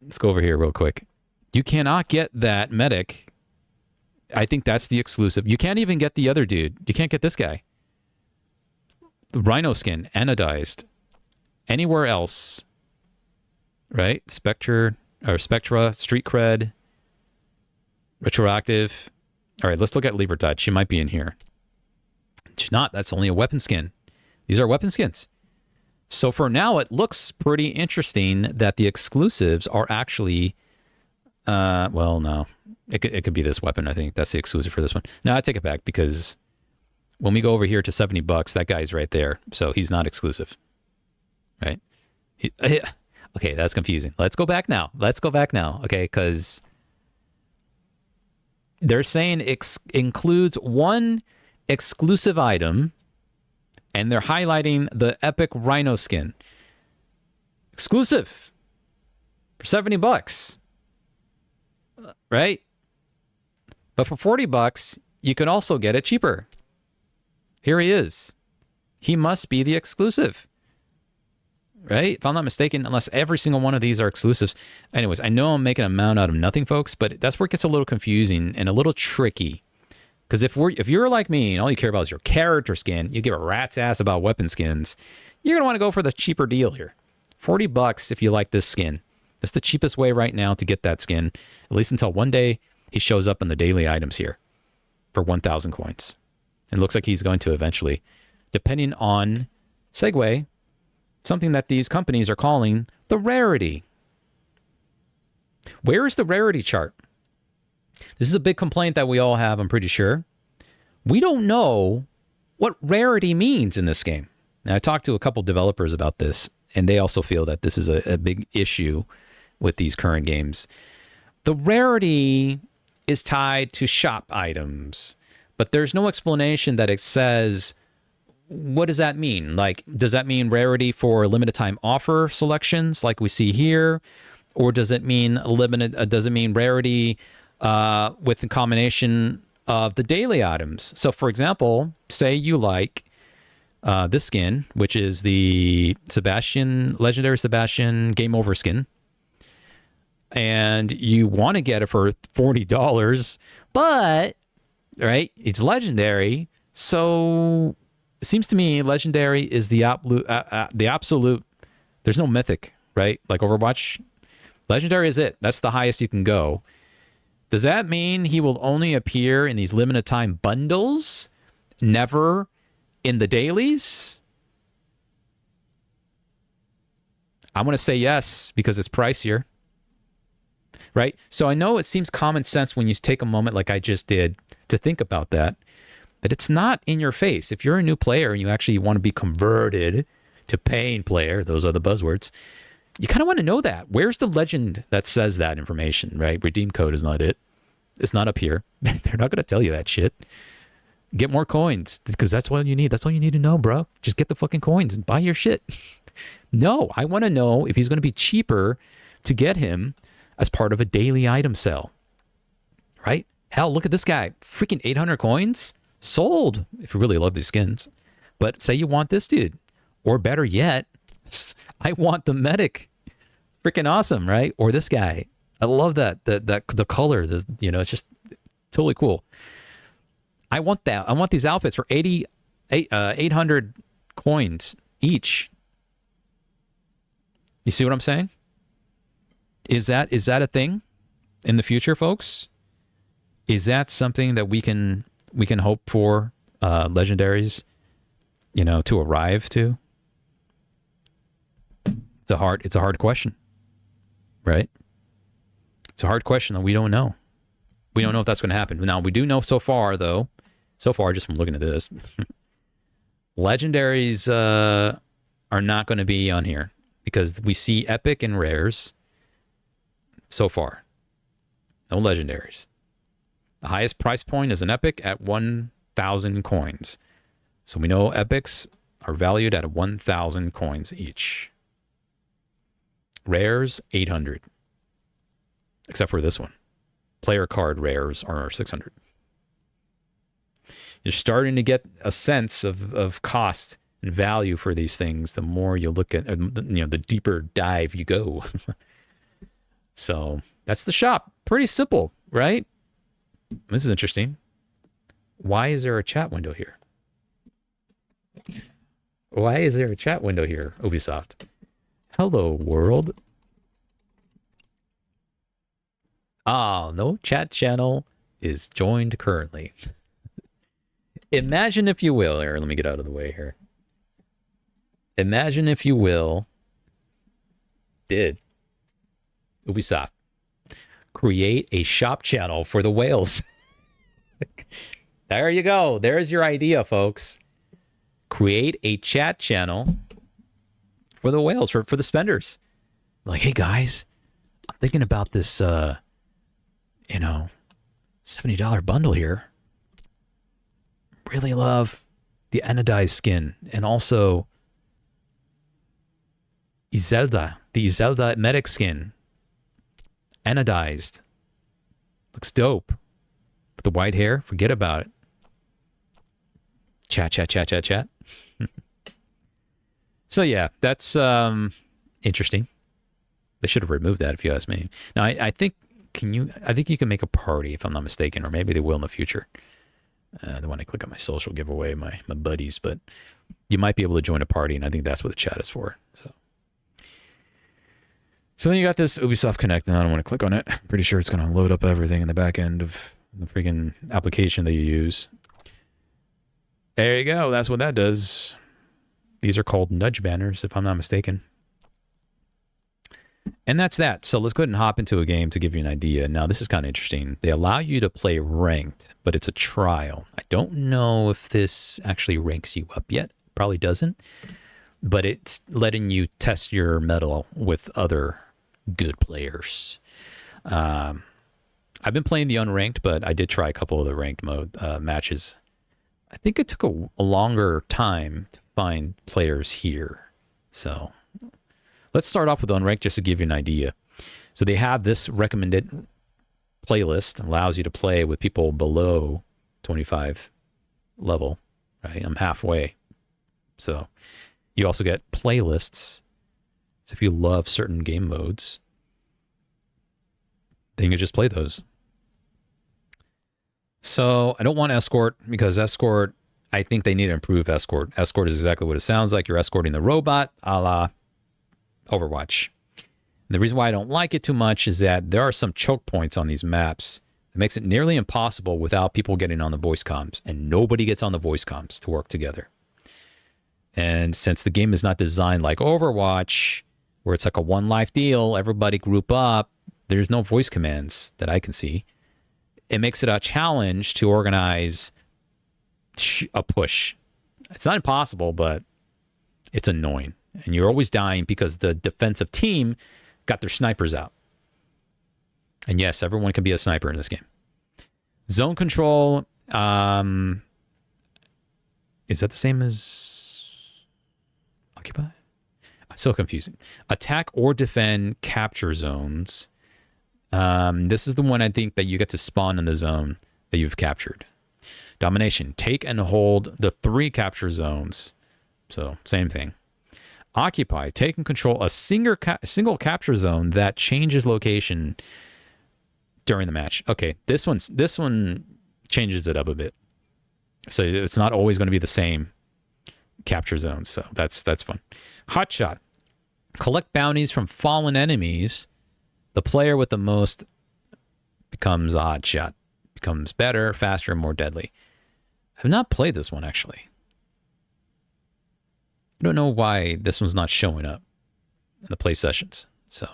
Let's go over here real quick. You cannot get that medic. I think that's the exclusive. You can't even get the other dude. You can't get this guy. The Rhino skin, anodized. Anywhere else, right? Spectra, Street Cred, Retroactive. All right, let's look at Libertad. She might be in here. She's not. That's only a weapon skin. These are weapon skins. So for now, it looks pretty interesting that the exclusives are actually, well, no. It could be this weapon. I think that's the exclusive for this one. No, I take it back because when we go over here to $70, that guy's right there. So he's not exclusive. Right? Okay, that's confusing. Let's go back now. Okay, because they're saying includes one exclusive item, and they're highlighting the epic Rhino skin. Exclusive for $70, right? But for $40, you can also get it cheaper. Here he is. He must be the exclusive. Right? If I'm not mistaken, unless every single one of these are exclusives. Anyways, I know I'm making a mound out of nothing, folks, but that's where it gets a little confusing and a little tricky. Because if you're like me and all you care about is your character skin, you give a rat's ass about weapon skins, you're going to want to go for the cheaper deal here. $40 if you like this skin. That's the cheapest way right now to get that skin, at least until one day he shows up in the daily items here for 1,000 coins. It looks like he's going to eventually, depending on segue, something that these companies are calling the rarity. Where is the rarity chart? This is a big complaint that we all have, I'm pretty sure. We don't know what rarity means in this game. Now, I talked to a couple developers about this, and they also feel that this is a big issue with these current games. The rarity is tied to shop items, but there's no explanation that it says, what does that mean? Like, does that mean rarity for limited time offer selections like we see here? Or does it mean does it mean rarity with the combination of the daily items? So for example, say you like this skin, which is the legendary Sebastian game over skin, and you want to get it for $40, but right, it's legendary. So it seems to me legendary is the absolute. There's no mythic, right? Like Overwatch, legendary is it. That's the highest you can go. Does that mean he will only appear in these limited time bundles? Never in the dailies? I'm going to say yes because it's pricier. Right? So I know it seems common sense when you take a moment like I just did to think about that, but it's not in your face. If you're a new player and you actually want to be converted to paying player, those are the buzzwords, you kind of want to know that. Where's the legend that says that information, right? Redeem code is not it. It's not up here. They're not going to tell you that shit. Get more coins because that's what you need. That's all you need to know, bro. Just get the fucking coins and buy your shit. No, I want to know if he's going to be cheaper to get him as part of a daily item sale, right? Hell, look at this guy. Freaking 800 coins sold if you really love these skins. But say you want this dude, or better yet, I want the medic. Freaking awesome, right? Or this guy. I love that. The color, it's just totally cool. I want that. I want these outfits for 800 coins each. You see what I'm saying? Is that a thing in the future, folks? Is that something that we can hope for legendaries, to arrive to? It's a hard question, right? It's a hard question that we don't know. We don't know if that's going to happen. Now, we do know so far, just from looking at this, legendaries are not going to be on here because we see epic and rares so far. No legendaries. The highest price point is an epic at 1,000 coins. So we know epics are valued at 1,000 coins each. Rares, 800. Except for this one. Player card rares are 600. You're starting to get a sense of cost and value for these things the more you look at, the deeper dive you go. So that's the shop. Pretty simple, right? This is interesting. Why is there a chat window here? Why is there a chat window here, Ubisoft? Hello, world. No chat channel is joined currently. Imagine, if you will, here, let me get out of the way here. Imagine, if you will, did Ubisoft create a shop channel for the whales. There you go. There's your idea, folks. Create a chat channel for the whales, for the spenders. Like, hey guys, I'm thinking about this $70 bundle here. Really love the anodized skin and also the Izelda medic skin. Anodized. Looks dope. With the white hair, forget about it. Chat. So yeah, that's interesting. They should have removed that if you ask me. Now I think you can make a party if I'm not mistaken, or maybe they will in the future. I don't want to click on my social, give away my buddies, but you might be able to join a party, and I think that's what the chat is for. So then you got this Ubisoft Connect, and I don't want to click on it. I'm pretty sure it's going to load up everything in the back end of the freaking application that you use. There you go. That's what that does. These are called nudge banners, if I'm not mistaken. And that's that. So let's go ahead and hop into a game to give you an idea. Now, this is kind of interesting. They allow you to play ranked, but it's a trial. I don't know if this actually ranks you up yet. Probably doesn't. But it's letting you test your mettle with other good players. I've been playing the unranked, but I did try a couple of the ranked mode matches. I think it took a longer time to find players here. So let's start off with unranked just to give you an idea. So they have this recommended playlist, allows you to play with people below 25 level, right? I'm halfway. So you also get playlists. So if you love certain game modes, then you can just play those. So I don't want escort because escort, I think they need to improve escort. Escort is exactly what it sounds like. You're escorting the robot a la Overwatch. And the reason why I don't like it too much is that there are some choke points on these maps It makes it nearly impossible without people getting on the voice comms, and nobody gets on the voice comms to work together. And since the game is not designed like Overwatch, where it's like a one life deal, everybody group up, there's no voice commands that I can see. It makes it a challenge to organize a push. It's not impossible, but it's annoying. And you're always dying because the defensive team got their snipers out. And yes, everyone can be a sniper in this game. Zone control, is that the same as Occupy? It's so confusing. Attack or defend capture zones. This is the one I think that you get to spawn in the zone that you've captured. Domination, take and hold the 3 capture zones. So same thing. Occupy, take and control a single capture zone that changes location during the match. Okay, this one changes it up a bit. So it's not always going to be the same capture zones. So that's fun. Hotshot, collect bounties from fallen enemies. The player with the most becomes a hotshot. Becomes better, faster, and more deadly. I've not played this one, actually. I don't know why this one's not showing up in the play sessions. So,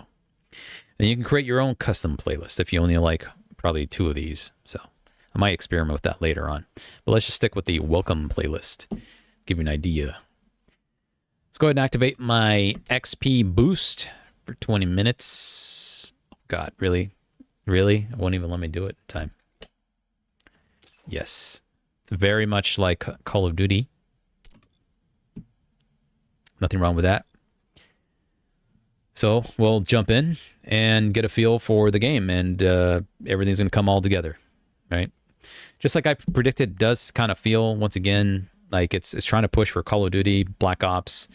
and you can create your own custom playlist if you only like probably 2 of these. So I might experiment with that later on. But let's just stick with the welcome playlist. Give you an idea. Let's go ahead and activate my XP boost for 20 minutes. Oh God, really? Really? It won't even let me do it in time. Yes. It's very much like Call of Duty. Nothing wrong with that. So we'll jump in and get a feel for the game, and everything's going to come all together, right? Just like I predicted, it does kind of feel, once again, like it's trying to push for Call of Duty, Black Ops,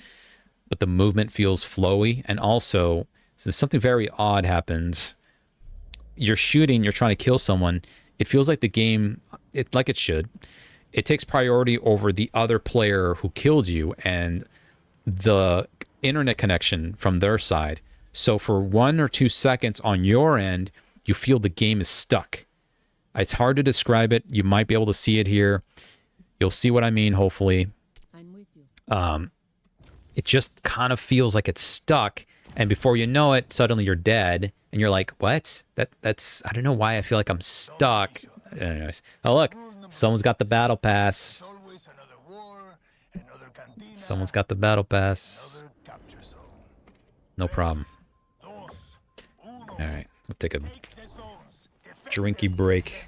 but the movement feels flowy. And also, since something very odd happens, you're shooting, you're trying to kill someone, it feels like the game, like it should, it takes priority over the other player who killed you and the internet connection from their side. So for 1 or 2 seconds on your end, you feel the game is stuck. It's hard to describe it. You might be able to see it here. You'll see what I mean, hopefully. I'm with you. It just kind of feels like it's stuck, and before you know it, suddenly you're dead, and you're like, what? That's I don't know why I feel like I'm stuck. Anyways. Oh, look. Someone's got the battle pass. Someone's got the battle pass. No problem. All right, we'll take a drinky break.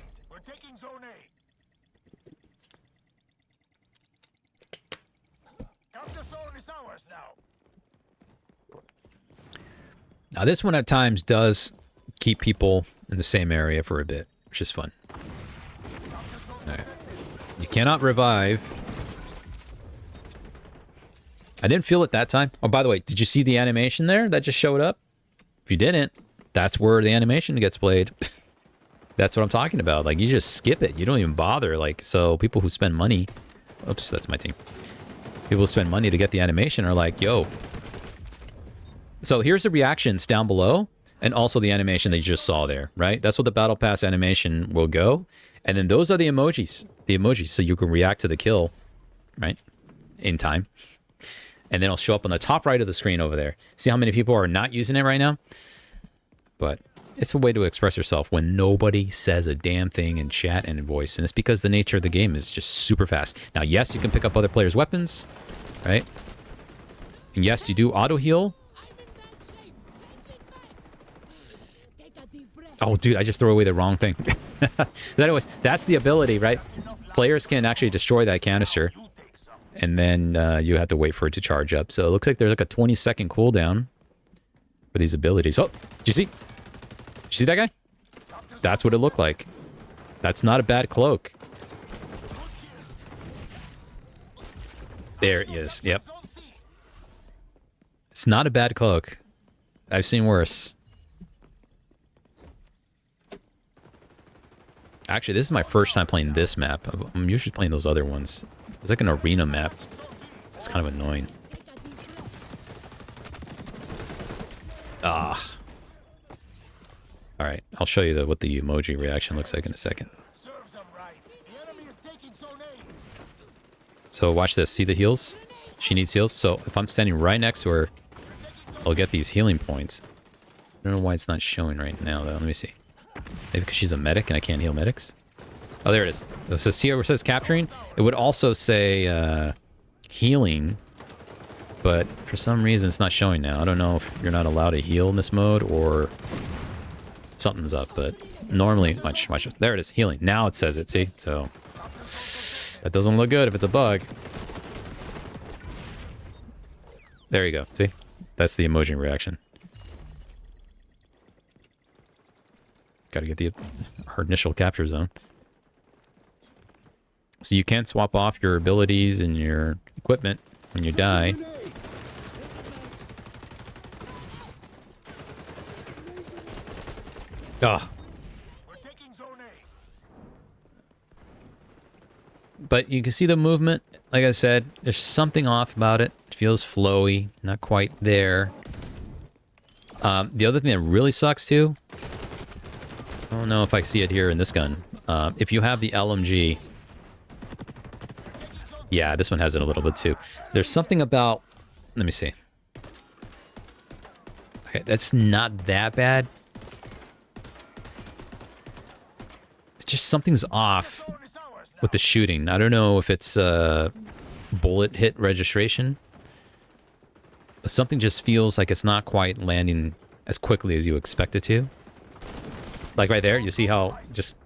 Now, this one at times does keep people in the same area for a bit, which is fun. All right. You cannot revive. I didn't feel it that time. Oh, by the way, did you see the animation there that just showed up? If you didn't, that's where the animation gets played. That's what I'm talking about. Like, you just skip it. You don't even bother. Like, so people who spend money... Oops, that's my team. People who spend money to get the animation are like, yo. So here's the reactions down below, and also the animation that you just saw there, right? That's what the Battle Pass animation will go. And then those are the emojis. The emojis, so you can react to the kill, right? In time. And then it'll show up on the top right of the screen over there. See how many people are not using it right now? But it's a way to express yourself when nobody says a damn thing in chat and in voice. And it's because the nature of the game is just super fast. Now, yes, you can pick up other players' weapons, right? And yes, you do auto-heal. Oh, dude, I just threw away the wrong thing. But anyways, that's the ability, right? Players can actually destroy that canister. And then you have to wait for it to charge up. So it looks like there's like a 20-second cooldown for these abilities. Oh, did you see? Did you see that guy? That's what it looked like. That's not a bad cloak. There it is. Yep. It's not a bad cloak. I've seen worse. Actually, this is my first time playing this map. I'm usually playing those other ones. It's like an arena map. It's kind of annoying. Ah. All right, I'll show you what the emoji reaction looks like in a second. So watch this. See the heals? She needs heals. So if I'm standing right next to her, I'll get these healing points. I don't know why it's not showing right now, though. Let me see. Maybe because she's a medic and I can't heal medics? Oh, there it is. It says, see where it says capturing? It would also say healing, but for some reason it's not showing now. I don't know if you're not allowed to heal in this mode or something's up, but normally, watch. There it is, healing. Now it says it, see? So that doesn't look good if it's a bug. There you go, see? That's the emoji reaction. Gotta get her initial capture zone. So you can't swap off your abilities and your equipment when you die. Ah. But you can see the movement. Like I said, there's something off about it. It feels flowy, not quite there. The other thing that really sucks too, I don't know if I see it here in this gun. If you have the LMG, yeah, this one has it a little bit too. There's something about, let me see. Okay, that's not that bad. Just something's off with the shooting. I don't know if it's bullet hit registration. But something just feels like it's not quite landing as quickly as you expect it to. Like right there, you see how just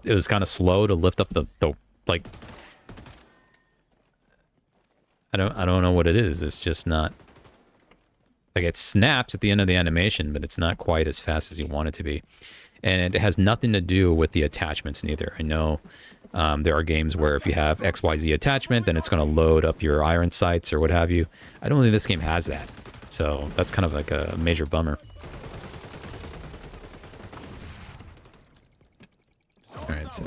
it was kind of slow to lift up the like. I don't know what it is. It's just not like it snaps at the end of the animation, but it's not quite as fast as you want it to be. And it has nothing to do with the attachments neither. I know there are games where if you have XYZ attachment, then it's going to load up your iron sights or what have you. I don't think this game has that. So that's kind of like a major bummer. Alright, so.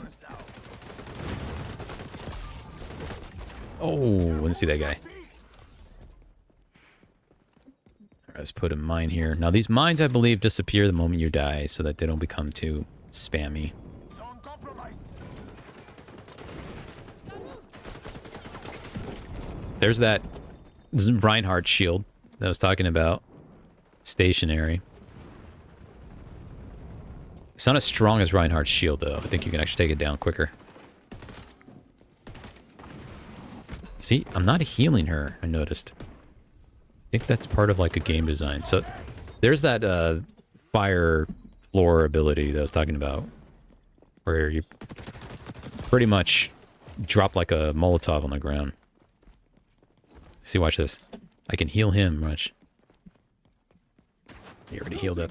Oh, let's see that guy. Alright, let's put a mine here. Now these mines, I believe, disappear the moment you die so that they don't become too spammy. There's that Reinhardt shield that I was talking about. Stationary. It's not as strong as Reinhardt's shield, though. I think you can actually take it down quicker. See, I'm not healing her, I noticed. I think that's part of, like, a game design. So, there's that fire floor ability that I was talking about. Where you pretty much drop like a Molotov on the ground. See, watch this. I can heal him, watch. He already healed up.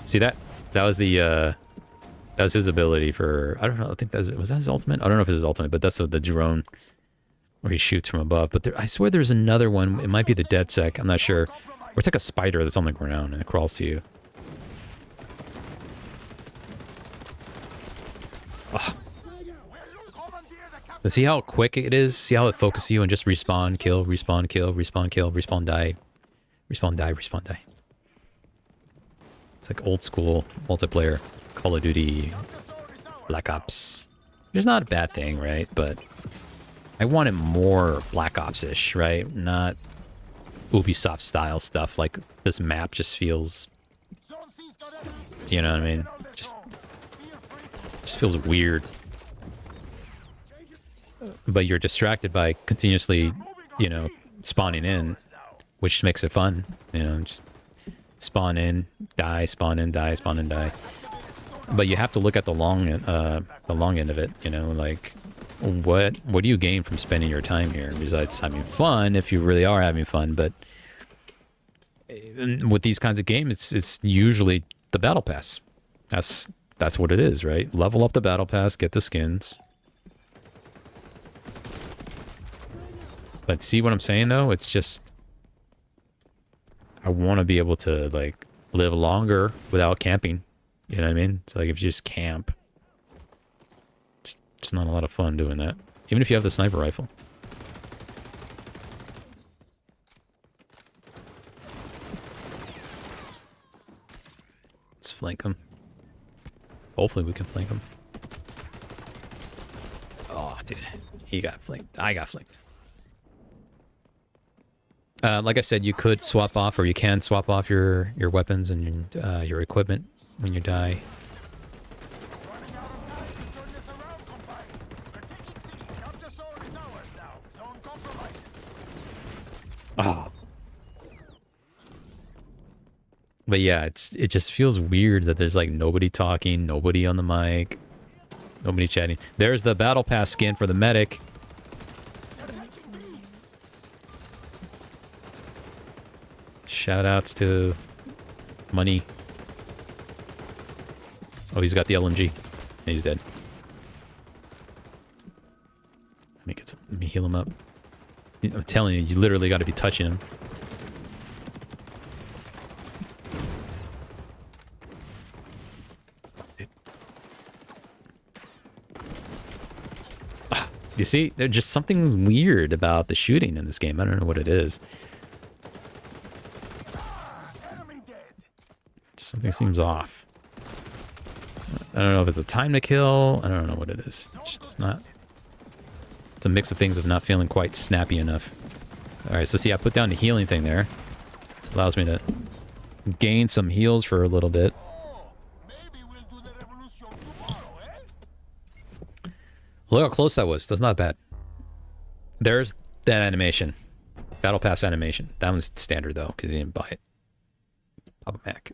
See that? That was the, that was his ability for, I don't know, I think was that his ultimate? I don't know if it's his ultimate, but that's the drone where he shoots from above. But there, I swear there's another one, it might be the DedSec, I'm not sure. Where it's like a spider that's on the ground and it crawls to you. Oh. But see how quick it is? See how it focuses you and just respawn, kill, respawn, kill, respawn, kill, respawn, die. Respawn, die, respawn, die. It's like old school multiplayer. Call of Duty, Black Ops. It's not a bad thing, right? But I wanted more Black Ops-ish, right? Not Ubisoft style stuff. Like this map just feels, you know what I mean? Just feels weird. But you're distracted by continuously, you know, spawning in, which makes it fun. You know, just spawn in, die, spawn in, die, spawn in, die. But you have to look at the long end of it. You know, like what do you gain from spending your time here besides having fun? If you really are having fun, but with these kinds of games, it's usually the battle pass. That's what it is, right? Level up the battle pass, get the skins. But see what I'm saying, though? It's just, I want to be able to, like, live longer without camping. You know what I mean? It's like if you just camp, it's not a lot of fun doing that. Even if you have the sniper rifle. flank him. Hopefully we can flank him. Oh, dude. He got flanked. I got flanked. Like I said, you could swap off, or you can swap off your weapons and your equipment when you die. Oh. But yeah, it just feels weird that there's like nobody talking, nobody on the mic, nobody chatting. There's the battle pass skin for the medic. Shout outs to Money. Oh, he's got the LMG. He's dead. Let me heal him up. I'm telling you, you literally got to be touching him. You see, there's just something weird about the shooting in this game. I don't know what it is. Something seems off. I don't know if it's a time to kill. I don't know what it is. It's just not. It's a mix of things of not feeling quite snappy enough. Alright, so see, I put down the healing thing there. Allows me to gain some heals for a little bit. Look how close that was. That's not bad. There's that animation. Battle Pass animation. That one's standard, though, because you didn't buy it. Papa Mac.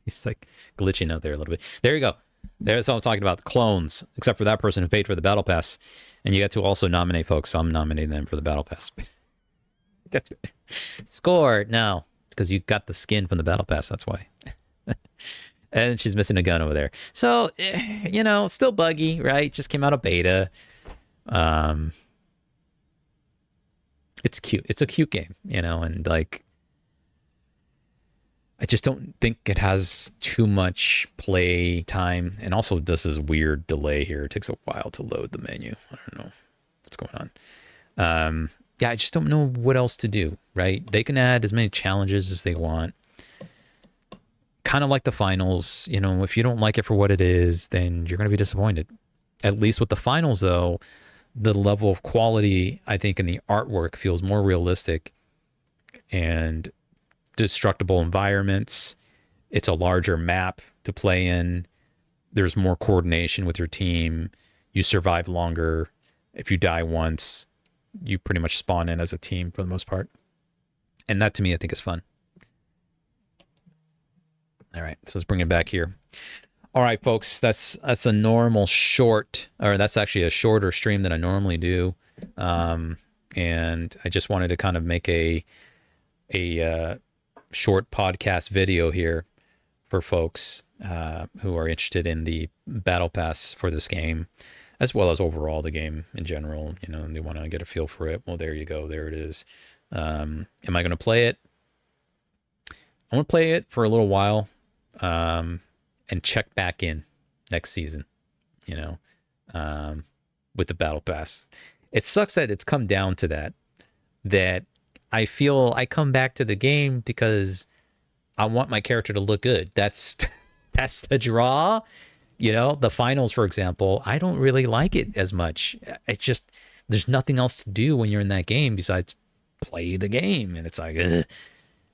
He's, like, glitching out there a little bit. There you go. There's all I'm talking about. The clones. Except for that person who paid for the Battle Pass. And you get to also nominate folks. So I'm nominating them for the Battle Pass. Score! No. Because you got the skin from the Battle Pass. That's why. And she's missing a gun over there. So, you know, still buggy, right? Just came out of beta. It's cute. It's a cute game, you know, and like, I just don't think it has too much play time. And also does this weird delay here. It takes a while to load the menu. I don't know what's going on. Yeah, I just don't know what else to do, right? They can add as many challenges as they want. Kind of like the finals, you know, if you don't like it for what it is, then you're going to be disappointed. At least with the finals, though, the level of quality, I think, in the artwork feels more realistic and destructible environments. It's a larger map to play in. There's more coordination with your team. You survive longer. If you die once, you pretty much spawn in as a team for the most part. And that, to me, I think is fun. All right, so let's bring it back here. All right, folks, that's a normal short, or that's actually a shorter stream than I normally do. And I just wanted to kind of make a short podcast video here for folks who are interested in the Battle Pass for this game, as well as overall the game in general. You know, and they want to get a feel for it. Well, there you go. There it is. Am I going to play it? I'm going to play it for a little while. And check back in next season, you know, with the Battle Pass. It sucks that it's come down to that I feel I come back to the game because I want my character to look good. That's the draw. You know, the finals, for example, I don't really like it as much. It's just, there's nothing else to do when you're in that game besides play the game. And it's like,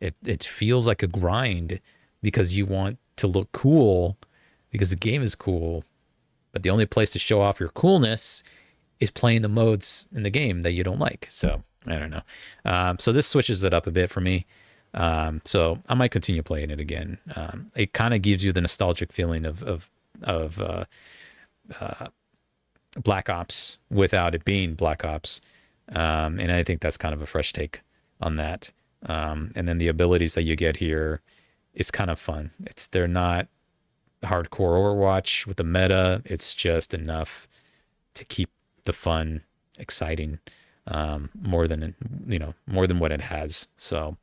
it feels like a grind, because you want to look cool because the game is cool, but the only place to show off your coolness is playing the modes in the game that you don't like. So I don't know. So this switches it up a bit for me. So I might continue playing it again. It kind of gives you the nostalgic feeling of Black Ops without it being Black Ops. And I think that's kind of a fresh take on that. And then the abilities that you get here, it's kind of fun. They're not hardcore Overwatch with the meta. It's just enough to keep the fun exciting, more than what it has. So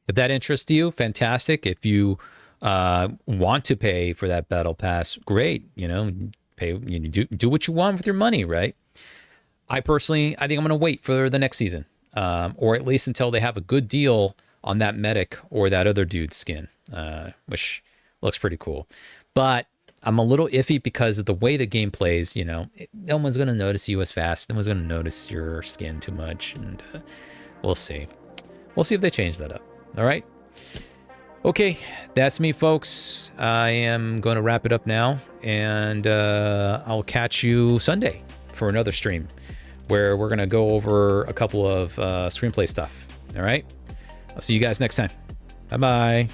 if that interests you, fantastic. If you want to pay for that Battle Pass, great. You know, pay. You do what you want with your money, right? I think I'm going to wait for the next season, or at least until they have a good deal on that medic or that other dude's skin, which Looks pretty cool. But I'm a little iffy because of the way the game plays. You know, no one's going to notice you as fast. No one's going to notice your skin too much. And we'll see. We'll see if they change that up. All right. Okay, that's me, folks. I am going to wrap it up now. And I'll catch you Sunday for another stream where we're going to go over a couple of screenplay stuff. All right. I'll see you guys next time. Bye-bye.